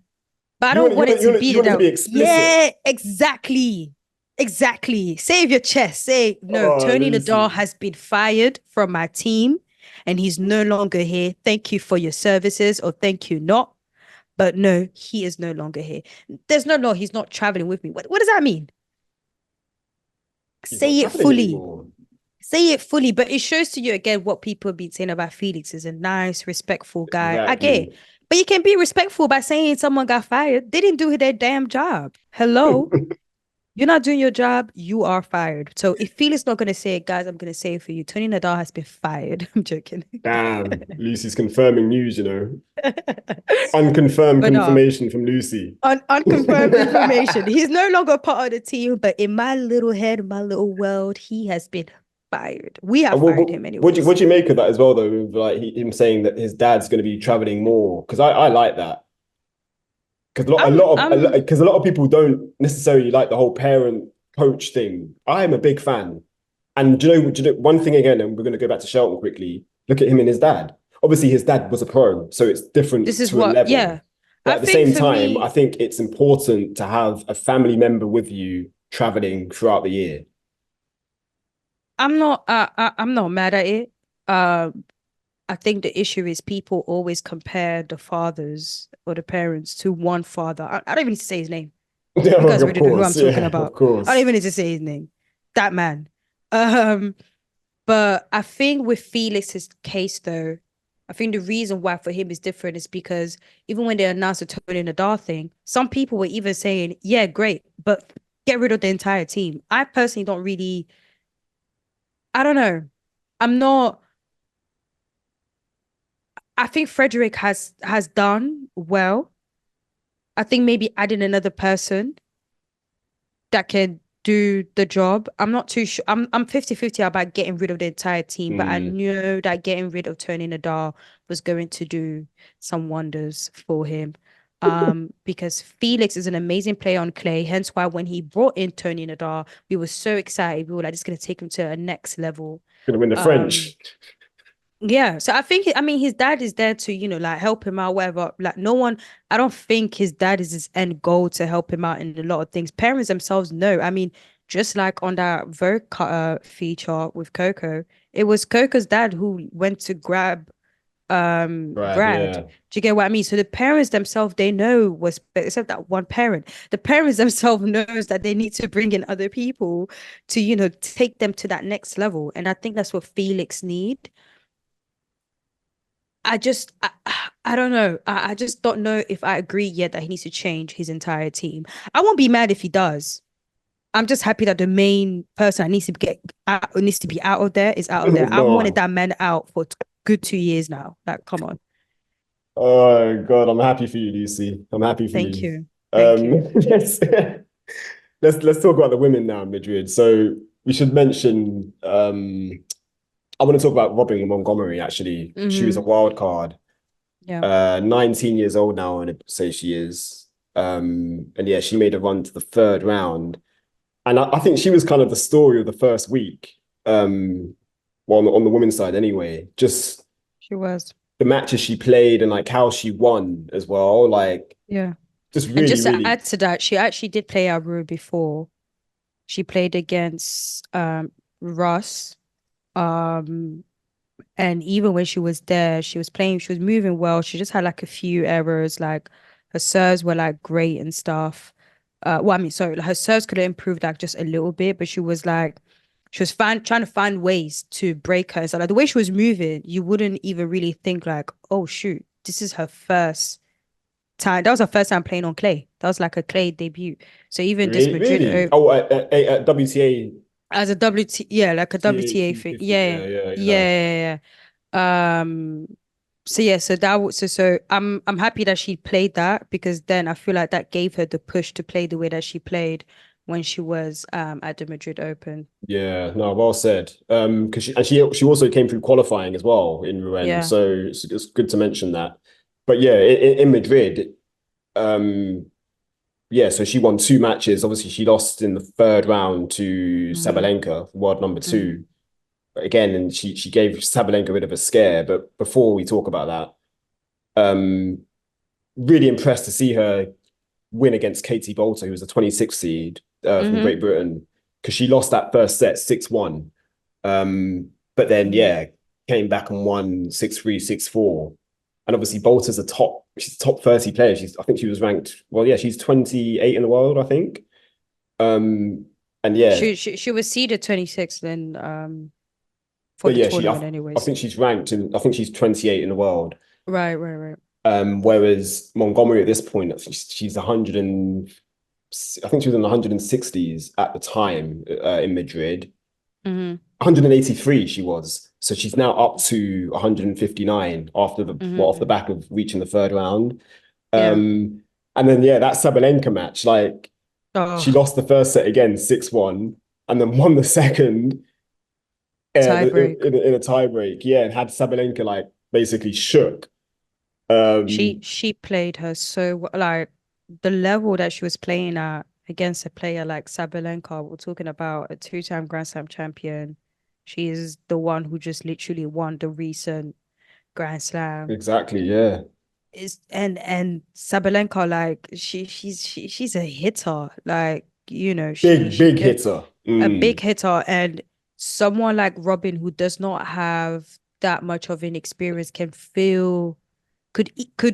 But I you don't want, you want it want, you to want, be you want it to that. be explicit. Yeah, exactly. Exactly. Save your chest. Say, no, Oh, Tony Nadal Lucy. has been fired from my team and he's no longer here. Thank you for your services, or thank you not. But no, he is no longer here. There's no law. He's not traveling with me. What does that mean? He's not Say it traveling fully. anymore. Say it fully. But it shows to you again what people have been saying about Felix is a nice, respectful guy. I get it. Exactly. But you can be respectful by saying someone got fired. They didn't do their damn job. Hello. You're not doing your job, you are fired. So if Felix not gonna say it, guys, I'm gonna say it for you. Tony Nadal has been fired. I'm joking. Damn, Lucy's confirming news, you know. Unconfirmed But no, confirmation from Lucy. unconfirmed information. He's no longer part of the team, but in my little head, my little world, he has been fired. We have fired him anyways. What do you make of that as well, though? With like him saying that his dad's going to be traveling more, because I like that. Because a lot of people don't necessarily like the whole parent coach thing. I am a big fan, and do you know one thing again, and we're going to go back to Shelton quickly. Look at him and his dad. obviously his dad was a pro, so it's This different is to a what, level. yeah. But I at the think same for time, I me, think it's important to have a family member with you traveling throughout the year. I'm not mad at it. Uh, I think the issue is people always compare the fathers or the parents to one father. I don't even need to say his name. Yeah, You guys of already know who I'm course. talking Yeah, of about. I don't course. even need to say his name. That man. Um, but I think with Felix's case though, I think the reason why for him is different is because even when they announced the Toni Nadal thing, some people were even saying, yeah, great, but get rid of the entire team. I personally don't really, I don't know. I'm not, I think Frederick has done well. I think maybe adding another person that can do the job. I'm not too sure. I'm 50-50 about getting rid of the entire team, but I Mm. knew that getting rid of Tony Nadal was going to do some wonders for him. Because Felix is an amazing player on clay. Hence why when he brought in Tony Nadal, we were so excited. We were like, just gonna take him to a next level. Gonna win the Um, French. yeah, so I think I mean his dad is there to, like help him out, whatever. Like no one, I don't think his dad is his end goal to help him out in a lot of things. Parents themselves know. I mean, just like on that Vogue feature with Coco, it was Coco's dad who went to grab Right, Brad. yeah. Do you get what I mean? So the parents themselves, they know what's except that one parent. The parents themselves knows that they need to bring in other people to, take them to that next level. And I think that's what Felix need. I don't know. I just don't know if I agree yet that he needs to change his entire team. I won't be mad if he does. I'm just happy that the main person that needs to get out, needs to be out of there is out of there. I've wanted No. that man out for good 2 years now. Like, come on. Oh God, I'm happy for you, Lucy. I'm happy for Thank you. you. Thank you. Let's let's talk about the women now, Madrid. So we should mention I want to talk about Robin Montgomery, actually. She was a Hmm. wild card. Yeah. 19 years old now, and say she is. And yeah, she made a run to the third round. And I think she was kind of the story of the first week. Well, on the women's side anyway. Just She was. the matches she played and like how she won as well. Like Yeah. just And really, just to really add to that, she actually did play Aru before. She played against Russ. Um And even when she was there, she was playing, she was moving well. She just had like a few errors, like her serves were like great and stuff. Well, I mean, sorry, her serves could have improved like just a little bit, but she was trying to find ways to break her. So like the way she was moving, you wouldn't even really think like, oh shoot, this is her first time. That was her first time playing on clay. That was like a clay debut. So even this really, Madrid really. Oh, at WTA as a WT, yeah, like a WTA thing. 250. Yeah, Yeah, yeah, yeah, yeah. yeah, yeah. So yeah, so that was so I'm happy that she played that because then I feel like that gave her the push to play the way that she played when she was at the Madrid Open. Yeah, no, well said. Because she also came through qualifying as well in Rouen, Yeah. so it's good to mention that. But yeah, in Madrid, um, yeah, so she won two matches. Obviously, she lost in the third round to Hmm. Sabalenka, world number Hmm. two. Again, and she gave Sabalenka a bit of a scare. But before we talk about that, really impressed to see her win against Katie Bolter, who was a 26th seed from Hmm. Great Britain, because she lost that first set 6-1. But then, Hmm. yeah, came back and won 6-3, 6-4. And obviously, Bolter's she's a top 30 player. I think she was ranked, well, yeah, she's 28 in the world, I think. Um, and yeah, She was seeded 26th then for but the yeah, tournament I anyways. think she's ranked I think she's 28 in the world. Right, right, right. Whereas Montgomery at this point, she's 100 and I think she was in the 160s at the time in Madrid. Hmm. 183 she was. So she's now up to 159 off the Hmm. back of reaching the third round. Yeah. And then yeah, that Sabalenka match, like she Oh, lost the first set again 6-1 and then won the second tiebreak. in a tie break. Yeah, and had Sabalenka like basically shook. She played her so like the level that she was playing at against a player like Sabalenka. We're talking about a two-time Grand Slam champion. She is the one who just literally won the recent Grand Slam. Exactly. Yeah. Is and Sabalenka, like she's a hitter. Like, she Big can hitter. a big Mm. hitter, and someone like Robin who does not have that much of an experience could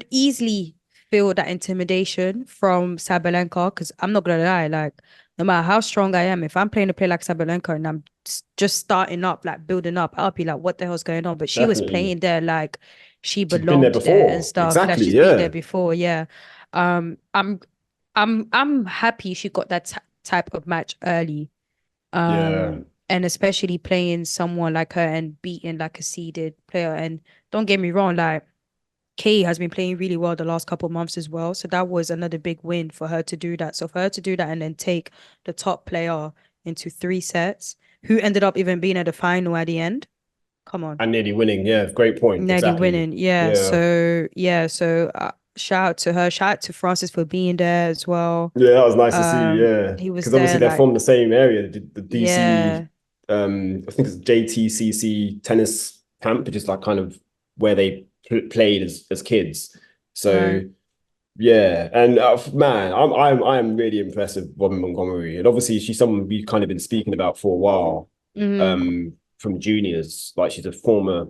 easily feel that intimidation from Sabalenka. Because I'm not gonna lie, like no matter how strong I am, if I'm playing a play like Sabalenka and I'm just starting up, like building up, I'll be like, what the hell's going on? But she was Definitely. playing there like she She's been there belonged there and before. stuff. Like Exactly. she's been there Yeah. before, yeah. Um, I'm I'm happy she got that type of match early. Yeah. And especially playing someone like her and beating like a seeded player. And don't get me wrong, like Kay has been playing really well the last couple of months as well. So that was another big win for her to do that. So for her to do that and then take the top player into 3 sets, who ended up even being at the final at the end. Come on, And nearly winning. Yeah. Great point. nearly Exactly. winning. Yeah. Yeah. So shout out to her. Shout out to Francis for being there as well. Yeah, that was nice to see. Yeah, He was because there obviously they're like, from the same area, the DC, yeah, I think it's JTCC tennis camp, which is like kind of where they played as kids. So right. yeah, and man, I'm really impressed with Robin Montgomery, and obviously she's someone we've kind of been speaking about for a while, Mm-hmm. from juniors. Like she's a former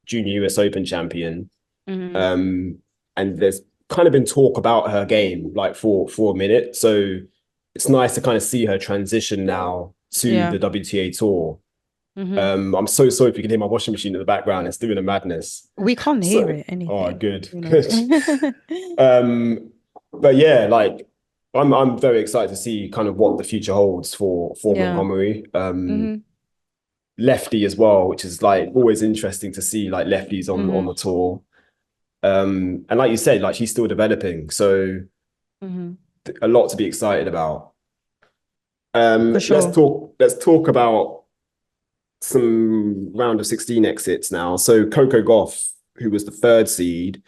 junior US Open champion, Mm-hmm. um, and there's kind of been talk about her game like for a minute. So it's nice to kind of see her transition now to Yeah. the WTA tour. Mm-hmm. I'm so sorry if you can hear my washing machine in the background. It's doing a madness. We can't hear So, it, oh, anything, good, you know. good. Um, but yeah, like I'm very excited to see kind of what the future holds for Yeah. Montgomery. Mm-hmm. Lefty as well, which is like always interesting to see like lefties on Mm-hmm. the tour. And like you said, like she's still developing, so Mm-hmm. a lot to be excited about. For Let's sure. talk. Let's talk about some round of 16 exits now. So Coco Gauff, who was the third seed,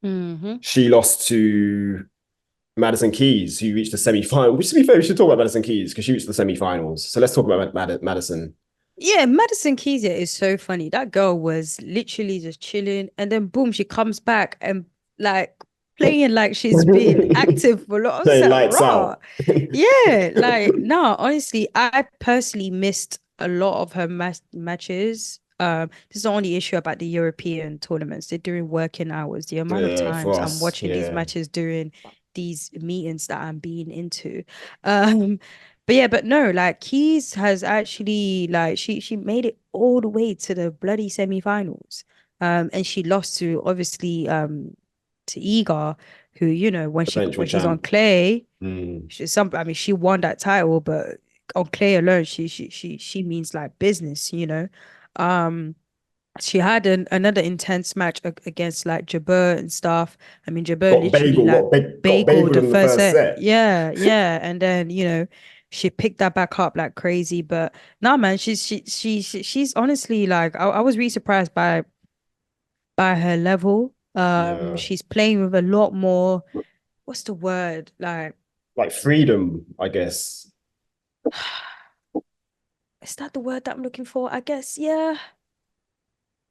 Mm-hmm. she lost to Madison Keys, who reached the semi-final. Which, to be fair, we should talk about Madison Keys because she reached the semi-finals. So let's talk about Madison. Yeah, Madison Keys is so funny. That girl was literally just chilling, and then boom, she comes back and like playing like she's been active for a lot. I was Playing like, lights raw. out. Yeah, like no, honestly, I personally missed a lot of her matches. This is the only issue about the European tournaments. They're doing working hours. The amount of Yeah, for times I'm us. watching these Yeah, matches during these meetings that I'm being into. Um, but yeah, but no, like Keys has actually like she made it all the way to the bloody semi-finals. And she lost to obviously to Iga, who, when eventual when she's on champ. clay, Mm. I mean, she won that title, but on clay alone, she means like business, Um, she had another intense match against like Jabeur and stuff. I mean, Jabeur literally like Got bagel bagel the in the first first set. set. Yeah, yeah. And then, she picked that back up like crazy. But nah, man, she's honestly like I was really surprised by her level. Yeah, She's playing with a lot more, what's the word? Like, like freedom, I guess. is that the word that I'm looking for? I guess, yeah.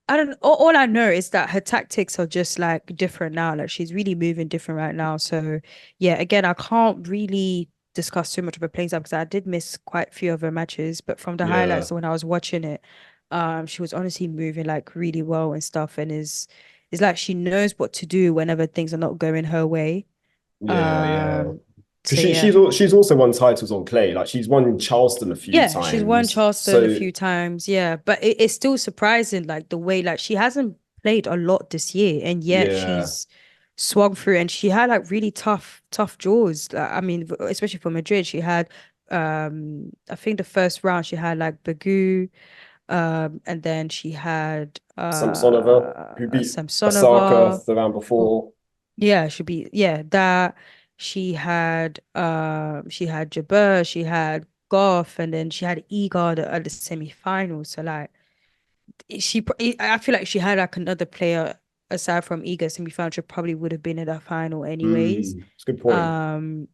I don't all I know is that her tactics are just like different now. Like she's really moving different right now. So yeah, again, I can't really discuss too much of her playing time because I did miss quite a few of her matches, but from the Yeah, highlights when I was watching it, she was honestly moving like really well and stuff and is like she knows what to do whenever things are not going her way. yeah. Because So yeah. she's also won titles on clay. Like she's won Charleston a few Yeah, she's won times. Charleston a So few times, yeah, but it's still surprising, like the way, like she hasn't played a lot this year, and yet yeah, she's swung through, and she had like really tough draws. I mean, especially for Madrid, she had, I think the first round she had like Bagu, and then she had Samsonova, who beat Osaka Samsonova. the round before. Yeah, should be that. She had Jabeur, she had Goff, and then she had Igor at the semi-finals. So like I feel like she had like another player aside from Igor semi-final, she probably would have been in that final anyways. It's a good point. Um,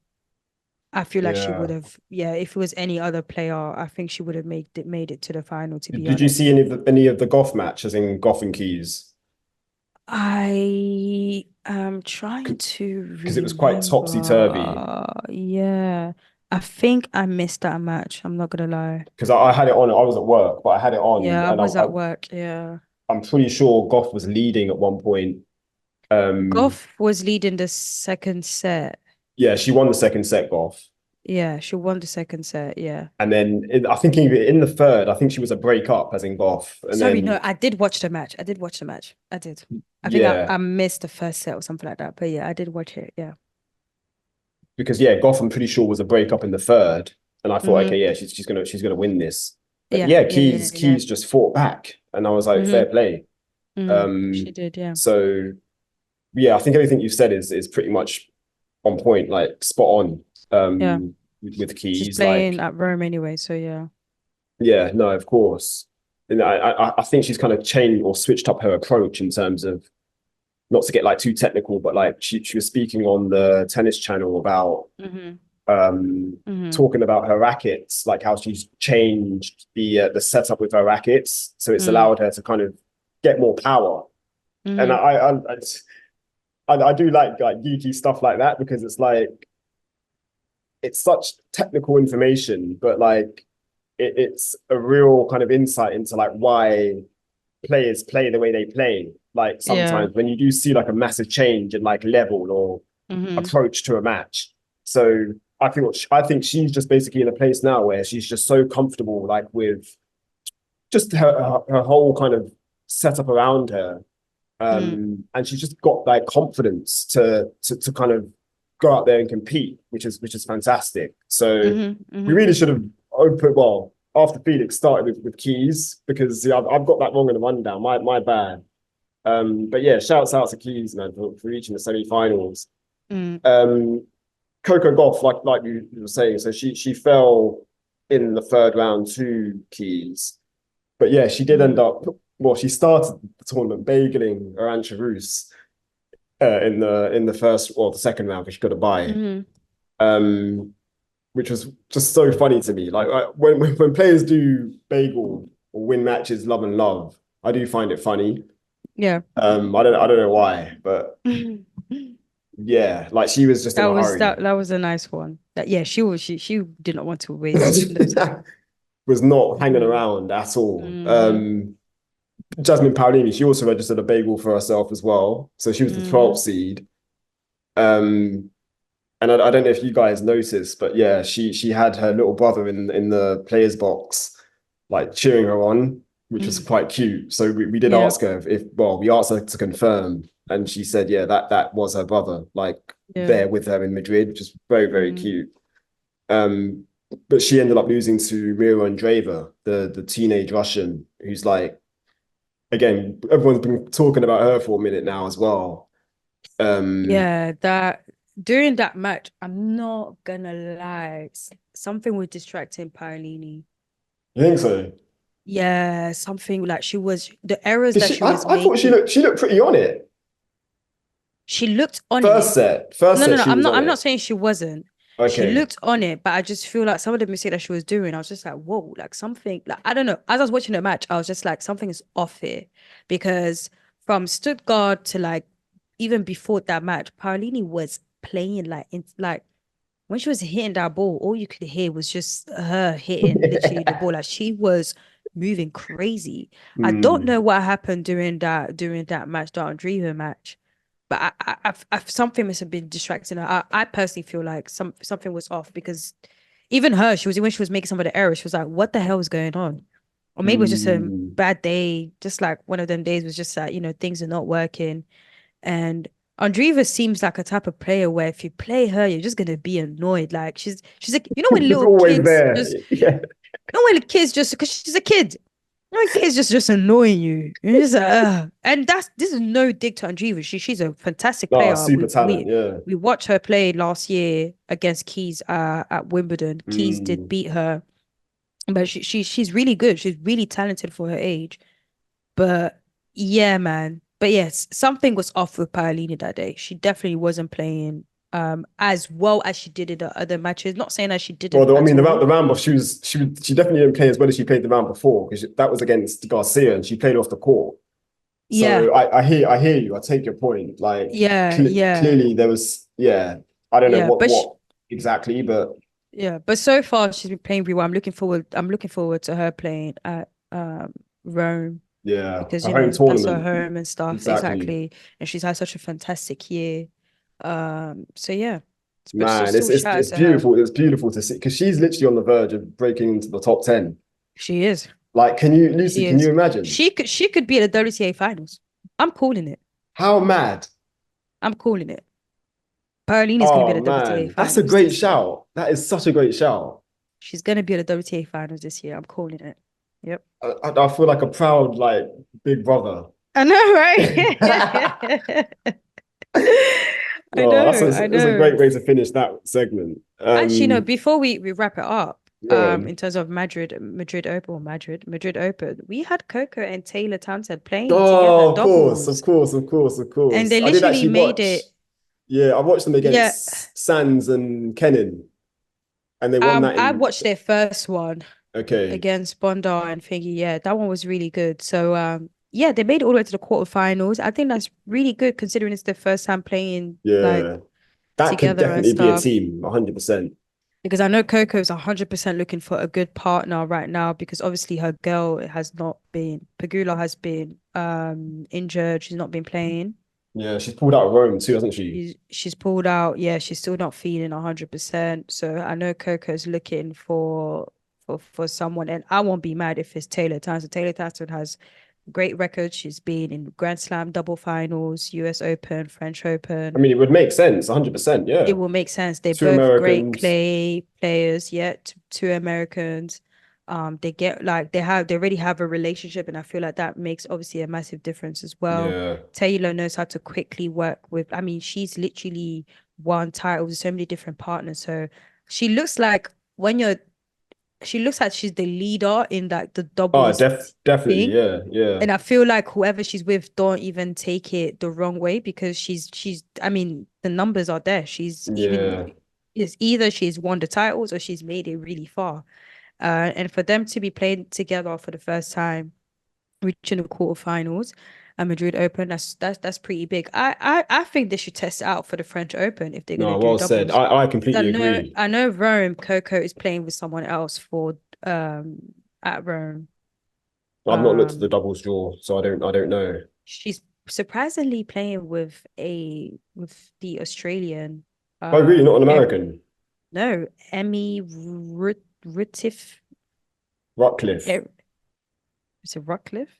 I feel like she would Yeah. have, yeah, if it was any other player, I think she would have made it to the final, to be Did you see honest. any of the Goff match, as in Goff and Keys? I am trying to Because it was quite topsy-turvy. remember. Yeah. I think I missed that match. I'm not gonna lie. Because I had it on, I was at work, but I had it on, Yeah, I and was at work. Yeah. I'm pretty sure Goff was leading at one point. Goff was leading the second set. Yeah, she won the second set, Goff. Yeah, she won the second set. Yeah. And then I think in the third, I think she was a break up, as in Goff. And Sorry, no, then, I did watch the match. I did watch the match. I did. I think yeah, I missed the first set or something like that. But yeah, I did watch it. Yeah. because yeah, Goff, I'm pretty sure was a break up in the third. And I thought, Mm-hmm. okay, yeah, she's gonna win this. But Yeah, yeah, yeah, yeah, yeah. Keys just fought back, and I was like, fair Mm-hmm. play. She did, yeah. So yeah, I think everything you said is pretty much on point, like spot on. Yeah. With She's Keys, playing like at Rome anyway, so yeah. yeah, no, of course. And I think she's kind of changed or switched up her approach in terms of not to get like too technical, but like she was speaking on the tennis channel about Mm-hmm. Mm-hmm. talking about her rackets, like how she's changed the setup with her rackets, so it's Mm-hmm. allowed her to kind of get more power. And Mm-hmm. I do like geeky stuff like that because it's like it's such technical information, but like it's a real kind of insight into like why players play the way they play. Like Yeah. sometimes when you do see like a massive change in like level or Mm-hmm. approach to a match. So I think she's just basically in a place now where she's just so comfortable like with just her whole kind of setup around her. Mm-hmm. And she's just got like confidence to kind of go out there and compete, which is fantastic. So we Mm-hmm. really should have opened well after Felix started with Keys because yeah, I've got that wrong in the rundown. My bad. But yeah, shouts out to Keys, man, for reaching the semi-finals. Mm-hmm. Um, Coco Gauff, like you were saying, so she fell in the third round to Keys, but yeah, she did end Mm-hmm. up. Well, she started the tournament bageling Arantxa Rus in the first or the second round because she got a bye, Mm-hmm. um, which was just so funny to me. Like when players do bagel or win matches, love and love, I do find it funny. Yeah. I don't know why, but yeah, like she was just in That a was hurry. that was a nice one. That yeah, she did not want to waste no time. Was not hanging Mm-hmm. around at all. Mm-hmm. Jasmine Paolini, she also registered a bagel for herself as well. So she was the 12th Mm-hmm. seed. Um, and I don't know if you guys noticed, but yeah, she had her little brother in the players box, like cheering her on, which was Mm-hmm. quite cute. So we did Yeah. ask her if well, we asked her to confirm, and she said, yeah, that was her brother, like Yeah. there with her in Madrid, which is very, very Mm-hmm. cute. Um, but she ended up losing to Mira Andreeva, the teenage Russian, who's like, again, everyone's been talking about her for a minute now as well. Yeah, that during that match, I'm not gonna lie, something was distracting Paolini. You think so? Yeah, something like she was the errors Did that she? she was I thought she making. looked pretty on it. She looked on First it. set, first No, no, set, no. she was on I'm not it. saying she wasn't. She Okay. looked on it, but I just feel like some of the mistake that she was doing, I was just like, whoa, like something, like I don't know. As I was watching the match, I was just like, something is off here. Because from Stuttgart to like even before that match, Paolini was playing like when she was hitting that ball, all you could hear was just her hitting literally the ball. Like she was moving crazy. I don't Hmm. know what happened during that match, that Andrea match, but something must have been distracting her. I personally feel like something was off because even her, she was when she was making some of the errors, she was like, "What the hell is going on?" Or maybe it was just a Hmm. bad day, just like one of them days was just like things are not working. And Andreeva seems like a type of player where if you play her, you're just gonna be annoyed. Like she's like when It's little always kids there. just Yeah. when the kids just because she's a kid. Kids just annoying you. You're just like, ugh. And this is no dig to Andreeva. She's a fantastic No, player. super talent. Yeah. We watched her play last year against Keys at Wimbledon. Keys did Hmm. beat her, but she's really good. She's really talented for her age. But yeah, man. But yes, something was off with Paolini that day. She definitely wasn't playing as well as she did in the other matches. Not saying that she Well, didn't I at mean, all. the round before she definitely didn't play as well as she played the round before because that was against Garcia and she played off the court. Yeah, So I hear you. I take your point. Like yeah, yeah, clearly there was, yeah. I don't know yeah. what exactly, but Yeah, but so far she's been playing really well. I'm looking forward to her playing at Rome yeah, because a home that's her tournament. home and stuff. Exactly. Exactly. And she's had such a fantastic year. So yeah. But Man, still shout out it's to her. beautiful. It's beautiful to see because she's literally on the verge of breaking into the top 10. She is. Like, Lucy, She can you is. imagine? She could be at the WTA finals. I'm calling it. How mad? I'm calling it. Pauline is gonna be Oh at the WTA man, that's a finals great this year. shout. That is such a great shout. She's gonna be at the WTA finals this year. I'm calling it. Yep. I feel like a proud like big brother. I know, Oh, right? I that's a great know. way to finish that segment. Actually, no, before we wrap it up, Go on. in terms of Madrid Open, we had Coco and Taylor Townsend playing together Oh, of course, of doubles, course, of course, of and course. they I did literally actually made watch. it. Yeah, I watched them Yeah, against Sands and Kennan, and they won that I in. watched their first one Okay, against Bondi and thinking, yeah, that one was really good. So, yeah, they made it all the way to the quarterfinals. I think that's really good considering it's their first time playing like yeah, that could together and definitely be a stuff. team, 100%. Because I know Coco's 100% looking for a good partner right now because obviously her girl has not been, Pagula has been injured. She's not been playing. Yeah, she's pulled out of Rome too, hasn't she? She's pulled out. Yeah, she's still not feeling 100%. So I know Coco's looking for someone, and I won't be mad if it's Taylor Townsend. Taylor Townsend has great records. She's been in Grand Slam double finals, US Open, French I Open. mean, it would make sense, 100%. It Yeah, will make sense. They're two both great Americans. clay players, yet two Americans. They get like they already have a relationship, and I feel like that makes obviously a massive difference as well. Yeah. Taylor knows how to quickly work with. I mean, she's literally won titles with so many different partners. So she looks like when you're, she looks like she's the leader in like the Oh, doubles definitely. thing. Yeah, yeah, And I feel like whoever she's with don't even take it the wrong way because she's I mean the numbers are there. She's even yeah. it's either she's won the titles or she's made it really far. And for them to be playing together for the first time, reaching the quarterfinals at Madrid Open, that's pretty big. I think they should test it out for the French Open if they're gonna No, do well said. doubles. I completely agree. I know Rome Coco is playing with someone else for at Rome. I've not looked at the Um doubles draw, so I don't know. She's surprisingly playing with the Australian Oh, really? Not an em, American? no, Emmy Rutif Rutcliffe. is it Rutcliffe?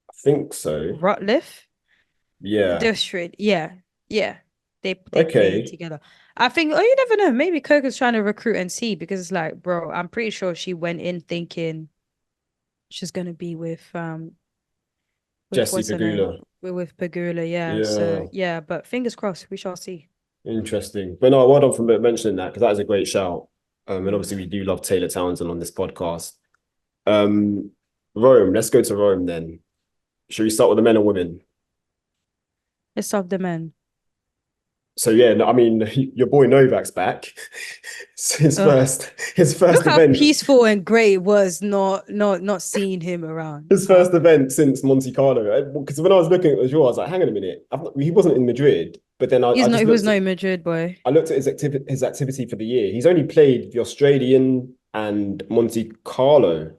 I think so. Rutliff? Yeah. The Australian, yeah, yeah. They playing Okay. together. I think, oh, you never know. Maybe Coco's trying to recruit and see because it's like, bro, I'm pretty sure she went in thinking she's gonna be with Jesse what's her name? Pagula. With Pagula, yeah. So Yeah. yeah, but fingers crossed, we shall see. Interesting. But no, well done for mentioning that because that is a great shout. And Mm. obviously we do love Taylor Townsend on this podcast. Um, Rome. Let's go to Rome then. Should we start with the men or women? Let's start the men. So yeah, no, I mean, your boy Novak's back. It's Ugh. his Look first how event, peaceful and great it was not seeing him around. his first event since Monte Carlo. Because when I was looking at the draw, I was like, hang on a minute, he wasn't in Madrid. But then I He just was looked at no Madrid boy. his activity for the year. He's only played the Australian and Monte Carlo.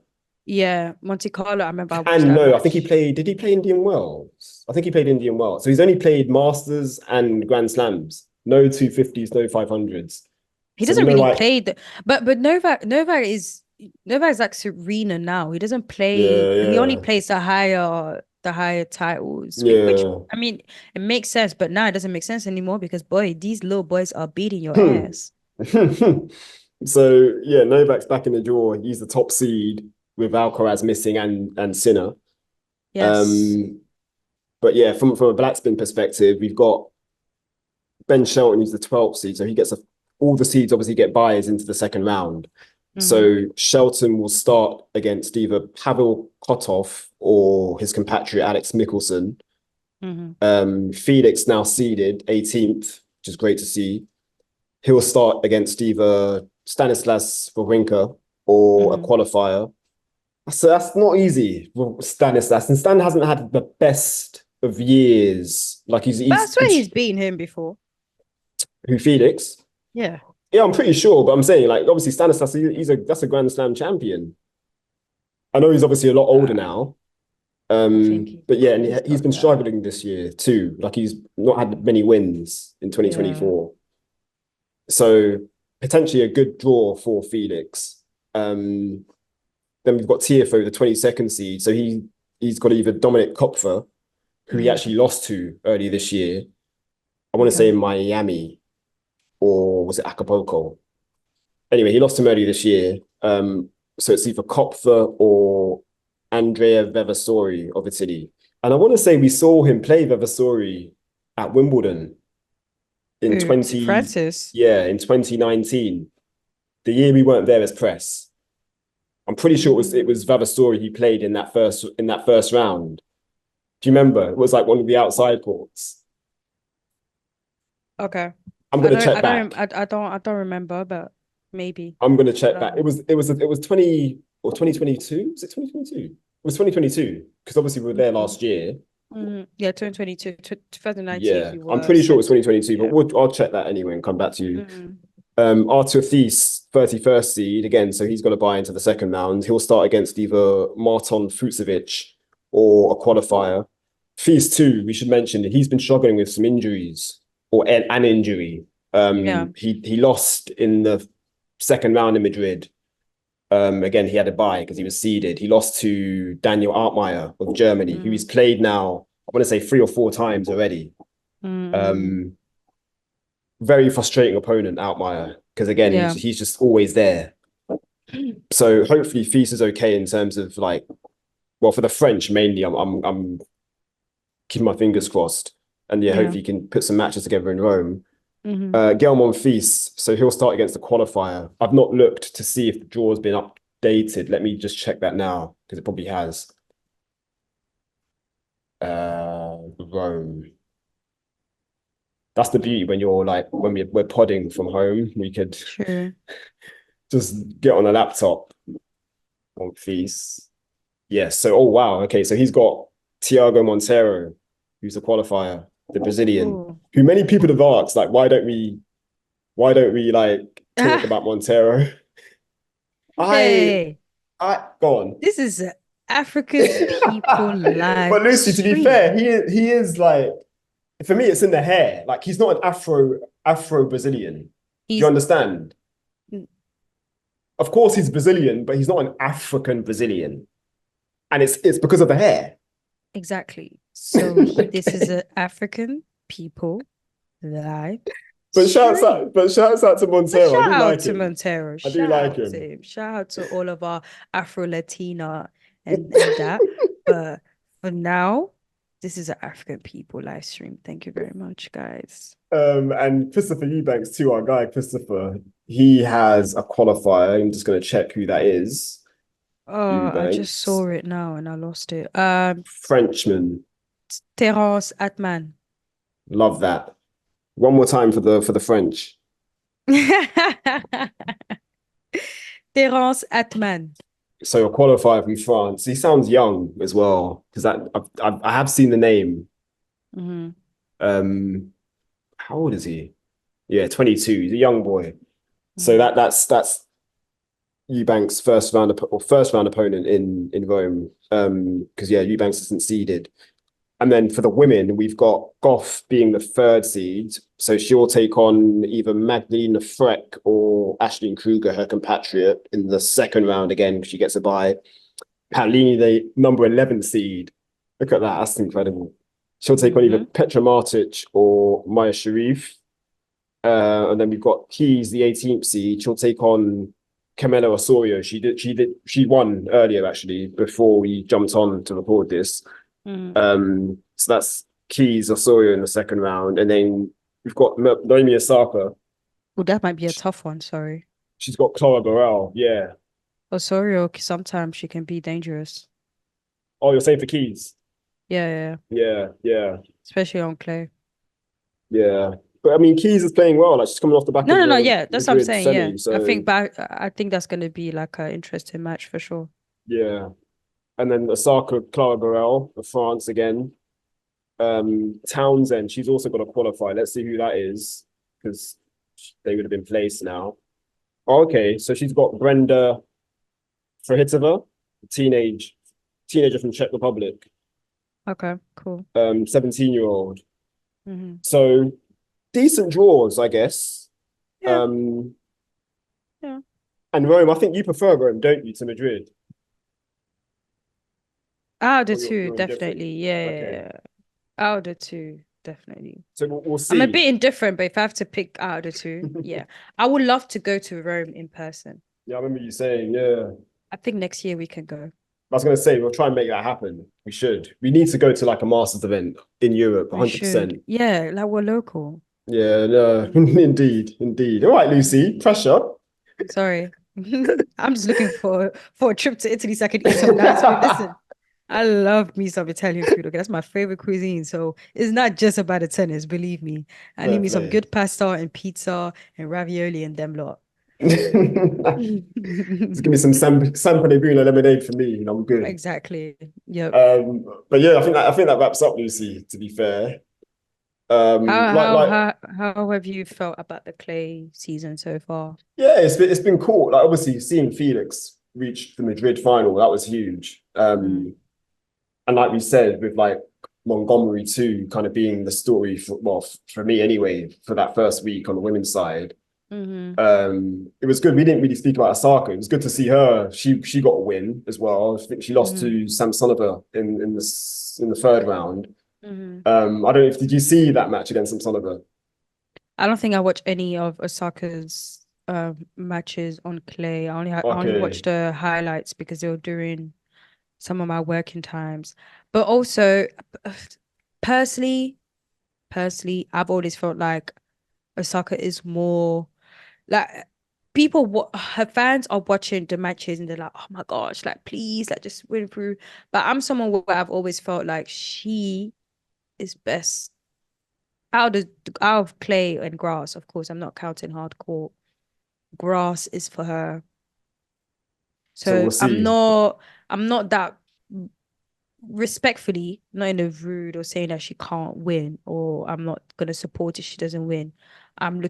Yeah, Monte Carlo. I remember I watched And that no, I think he match. played. Did he play Indian Wells? I think he played Indian Wells. So he's only played Masters and Grand Slams. No 250s, no 500s. He So we doesn't know really like, play but Novak is like Serena now. He doesn't play. yeah, He only yeah, plays the higher titles, which yeah. I mean it makes sense. But now it doesn't make sense anymore because boy, these little boys are beating your Hmm. ass. So yeah, Novak's back in the draw. He's the top seed with Alcaraz missing and Sinner. Yes. Um, but yeah, from a black spin perspective, we've got Ben Shelton, who's the 12th seed. So he gets all the seeds obviously get buys into the second round. Mm-hmm. So Shelton will start against either Pavel Kotov or his compatriot Alex Mickelson. Mm-hmm. Felix now seeded 18th, which is great to see. He'll start against either Stanislas Wawrinka or a Mm-hmm. qualifier. So that's not easy for Stanislas. And Stan hasn't had the best of years. Like But I he's swear he's beaten him before. who Felix? Yeah. Yeah, I'm pretty sure, but I'm saying like obviously Stanislas, he's a that's a Grand Slam champion. I know he's obviously a lot older Uh, now. I think But yeah, and he's he's got been that. struggling this year too. Like he's not had many wins in Yeah. 2024. So potentially a good draw for Felix. Then we've got TFO, the 22nd seed. So he's got either Dominic Kopfer, who he Hmm. actually lost to early this year. I want to say Okay. in Miami, or was it Acapulco? Anyway, he lost him early this year. So it's either Kopfer or Andrea Vevasori of Italy. And I want to say we saw him play Vevasori at Wimbledon in Who? 20, Francis. yeah, in 2019. The year we weren't there as press. I'm pretty sure it was Mm, Vavasori he played in that first round. Do you remember? It was like one of the outside courts. okay. I'm I gonna don't check I don't back. I don't remember, but maybe. I'm gonna I check don't back. know. It was 20 or 2022. Was it 2022? It was 2022 because obviously we were there Mm, last year. yeah, 2022, 2019 Yeah, he I'm pretty was sure it was sent. 2022, but Yeah. I'll check that anyway and come back to you. Mm, Artur Thies, 31st seed again, so he's got to buy into the second round. He'll start against either Marton Fucsovic or a qualifier. Thies too, we should mention that he's been struggling with some injuries or an injury. yeah. He lost in the second round in Madrid. Again, he had a bye because he was seeded. He lost to Daniel Altmaier of Germany, who he's Mm, played now, I want to say 3 or 4 times already. mm, Um, Very frustrating opponent, Altmaier, because again, yeah. he's just always there. So hopefully Feast is okay in terms of like, well, for the French mainly, I'm keeping my fingers crossed. And yeah, Yeah. hopefully he can put some matches together in Rome. Hmm. Gelmon Feast, so he'll start against the qualifier. I've not looked to see if the draw's been updated. Let me just check that now, because it probably has. Rome. That's the beauty when you're like when we're podding from home, we could True. just get on a laptop on Feast. Yes. So, oh wow. Okay. So he's got Thiago Monteiro, who's a qualifier, the Brazilian, Oh. who many people have asked, like, why don't we like talk Ah, about Montero? I, hey, go on. this is a African people live But Lucy, to be stream. fair, he is like, for me, it's in the hair. Like, he's not an Afro Brazilian. Do you He's understand? Of course, he's Brazilian, but he's not an African Brazilian, and it's because of the hair. exactly. So this is a African people live stream. But shouts out to But Montero. I shout do out like to him. Montero. I do Shout like out to him. him. Shout out to all of our Afro Latina and that. But for now, this is an African people live stream. Thank you very much, guys. And Christopher Eubanks too, our guy Christopher. He has a qualifier. I'm just going to check who that is. Oh, I just Eubanks, saw it now and I lost it. Frenchman. Terence Atman. Love that. One more time for the French. Terence Atman. So a qualifier from France. He sounds young as well because I have seen the name. Hmm. Um, how old is he? Yeah, 22. He's a young boy. So Hmm. that's Eubanks' first round opponent in Rome. Because yeah, Eubanks isn't seeded. And then for the women, we've got Goff being the third seed. So she'll take on either Magdalena Freck or Ashley Kruger, her compatriot, in the second round again. She gets a bye. Paolini, the number 11 seed. Look at that. That's incredible. She'll take on either Hmm. Petra Martic or Maya Sharif. And then we've got Keys, the 18th seed. She'll take on Camila Osorio. She won earlier actually before we jumped on to record this. Hmm. So that's Keys Osorio in the second round, and then we've got Naomi Osaka. Well, that might be a tough one. Sorry. She's got Clara Burrell. Yeah. Osorio, sometimes she can be dangerous. Oh, you're saying for Keys? Yeah, yeah, yeah. Yeah, yeah, Especially on clay. yeah. But I mean, Keys is playing well. Like she's coming off the back No, of no, no. the Yeah, that's what I'm Madrid saying. Yeah, semi. So I think that's going to be like an interesting match for sure. Yeah. And then Osaka, Clara Burrell of France again. Townsend, she's also got to qualify. Let's see who that is because they would have been placed now. Oh, okay, so she's got Brenda Frahitova, teenager from Czech Republic, Okay, cool. 17-year-old. Hmm. So decent draws, I guess. Yeah, Um, yeah. and Rome, I think you prefer Rome, don't you, to Madrid? Out of the Or two, you're indifferent? definitely. Yeah, yeah, Okay, yeah. Out of the two, definitely. so we'll I'm a see. bit indifferent, but if I have to pick out of the two, yeah. I would love to go to Rome in person. Yeah, I remember you saying, yeah. I think next year we can go. I was going to say, we'll try and make that happen. We should. We need to go to like a Masters event in Europe, We should. 100%. Yeah, like we're local. Yeah, no, indeed, indeed. All right, Lucy, pressure. Sorry. I'm just looking for a trip to Italy so I can eat some nice food. Listen, I love me some Italian food. Okay, that's my favorite cuisine. So it's not just about the tennis, believe me. I need Fair me some play. good pasta and pizza and ravioli and them lot. Just give me some San Pellegrino lemonade for me, and I'm good. Exactly. Yep. But yeah, I think that wraps up Lucy. To be fair, How like how like how how have you felt about the clay season so far? yeah, it's been cool. Like obviously seeing Felix reach the Madrid final, that was huge. Mm, And like we said, with like Montgomery too, kind of being the story for well for me anyway for that first week on the women's side. hmm It was good. We didn't really speak about Osaka. It was good to see her. She got a win as well. I think she lost hmm to Samsonova in the third round. hmm I don't know if did you see that match against Samsonova? I don't think I watched any of Osaka's matches on clay. I only Okay. watched the highlights because they were during some of my working times. But also, personally, I've always felt like Osaka is more like her fans are watching the matches and they're like, oh my gosh, like please, like just win through. But I'm someone where I've always felt like she is best out of clay and grass. Of course, I'm not counting hardcore. Grass is for her. So So we'll see. I'm not that respectfully, not in a rude or saying that she can't win or I'm not gonna support if she doesn't win. I'm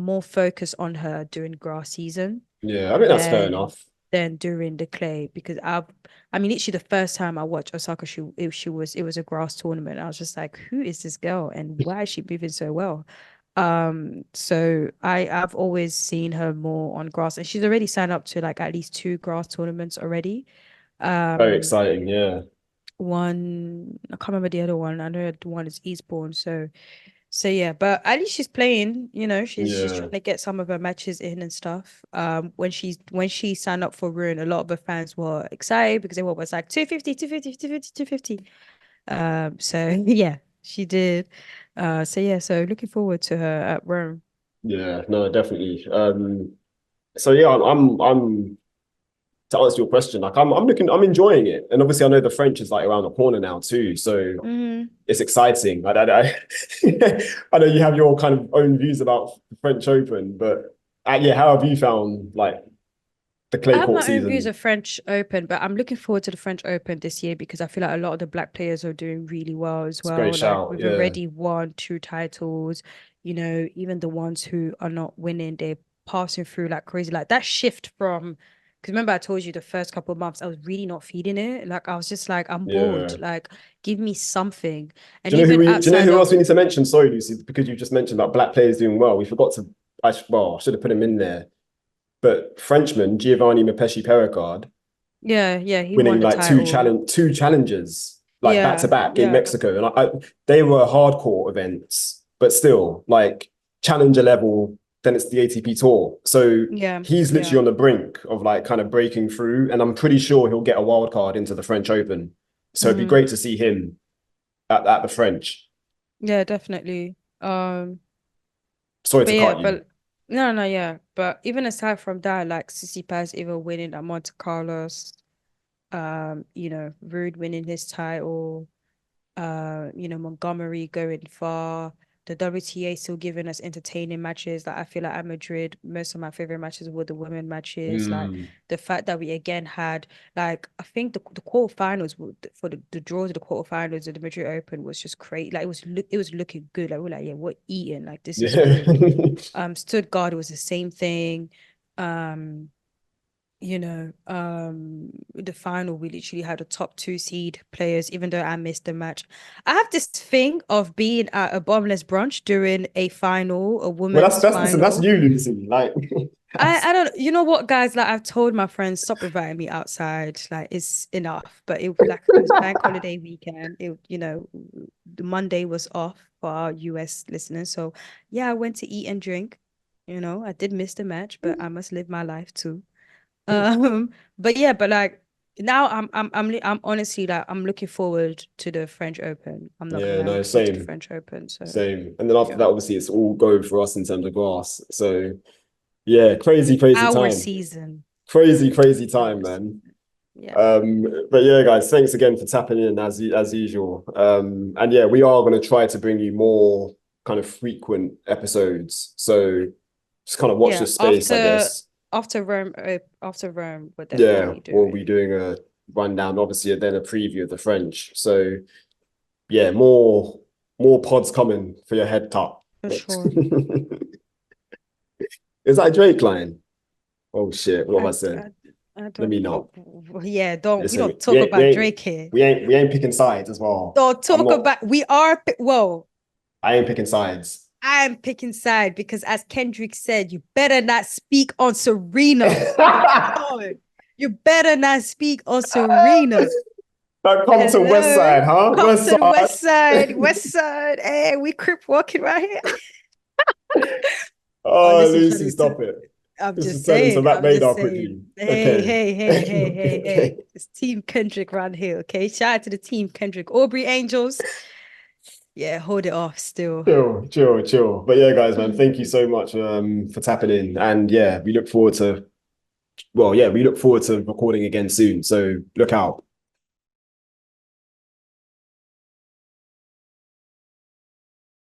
more focused on her during grass season Yeah, I think that's fair than enough. during the clay because I mean literally the first time I watched Osaka it was a grass tournament. I was just like, who is this girl and why is she moving so well? So I've always seen her more on grass and she's already signed up to like at least two grass tournaments already. Very Um exciting. Yeah. one I can't remember the other one. I know the one is Eastbourne. So yeah, but at least she's playing, she's Yeah. trying to get some of her matches in and stuff. When she signed up for Rouen, a lot of her fans were excited because they were was like 250, 250, 250, 250. So yeah, she did. So yeah, so looking forward to her at Rome. Yeah. No, definitely. So yeah, I'm to answer your question, like I'm enjoying it, and obviously I know the French is like around the corner now too, so Hmm. it's exciting. I know you have your kind of own views about the French Open, but yeah, how have you found like the I clay have court my own views season? of French Open, but I'm looking forward to the French Open this year because I feel like a lot of the black players are doing really well as It's a great well. Like shout. we've Yeah, already won two titles, even the ones who are not winning, they're passing through like crazy. Like that shift from, because remember I told you the first couple of months I was really not feeding it. Like I was just like, I'm bored. yeah. Like give me something. And Do you know who even do you know outside who else of, we need to mention? Sorry, Lucy, because you just mentioned about black players doing well. We forgot to. Well, I should have put him in there. But Frenchman Giovanni Mapesci Pericard yeah, yeah, he won winning the like two title. challenge two challenges like back to Yeah, back in yeah, Mexico, and they were hardcore events, but still like challenger level. Then it's the ATP Tour, so yeah, he's literally yeah. on the brink of like kind of breaking through, and I'm pretty sure he'll get a wild card into the French Open. So it'd be Hmm. great to see him at the French. Yeah, definitely. Sorry But to yeah, cut you. but no, no, yeah. But even aside from that, like Tsitsipas even winning at Monte Carlos, Rude winning his title, Montgomery going far. the WTA still giving us entertaining matches. Like I feel like at Madrid, most of my favorite matches were the women matches. Like Mm. the fact that we again had like I think the quarterfinals for the draws of the quarterfinals of the Madrid Open was just crazy. Like it was looking good. Like we're like, yeah, we're eating. Like this is Yeah. good. Stuttgart was the same thing. Um, the final we literally had a top two seed players, even though I missed the match. I have this thing of being at a bottomless brunch during a final, a Well, women's listen, that's final. you, Lucy. Like, I don't, you know what, guys, like I've told my friends stop inviting me outside, like it's enough. But it was bank holiday weekend. The Monday was off for our US listeners. So yeah, I went to eat and drink. I did miss the match, but I must live my life too. But yeah, but like now I'm honestly like I'm looking forward to the French Open. I'm not gonna yeah, lie, I'm no, looking forward to the same, French Open. So same. And then after yeah, that, obviously, it's all go for us in terms of grass. So yeah, crazy, crazy our time. season, Crazy, crazy time, our man. season. Yeah, But yeah, guys, thanks again for tapping in as usual. And yeah, we are going to try to bring you more kind of frequent episodes. So just kind of watch yeah. the space, I guess. After Rome, we're Yeah, definitely we'll be doing doing a rundown, obviously, and then a preview of the French. So yeah, more pods coming for your head top. for sure. Is that a Drake line? Oh shit, what have I I said? I, I Let don't. me know. Yeah, don't we Listen, don't talk about Drake here. we ain't picking sides as well. Don't I'm talk not. about. We are. Whoa. I ain't picking sides. I'm picking side because, as Kendrick said, you better not speak on Serena. God, you better not speak on Serena. Don't come to West Hello, Side, huh? come West to the Side. west side, west side. Hey, we crip walking right here. Oh, Honestly, trying Lucy, to. stop it. I'm This just is turning to saying. rap I'm just radar saying. quickly. Hey, Okay. hey, hey, hey, hey, hey. Okay. It's Team Kendrick around here. Okay, shout out to the Team Kendrick, Aubrey Angels. Yeah, hold it off still. Chill, chill, chill. But yeah, guys, man, thank you so much for tapping in. And yeah, we look forward to recording again soon. So look out.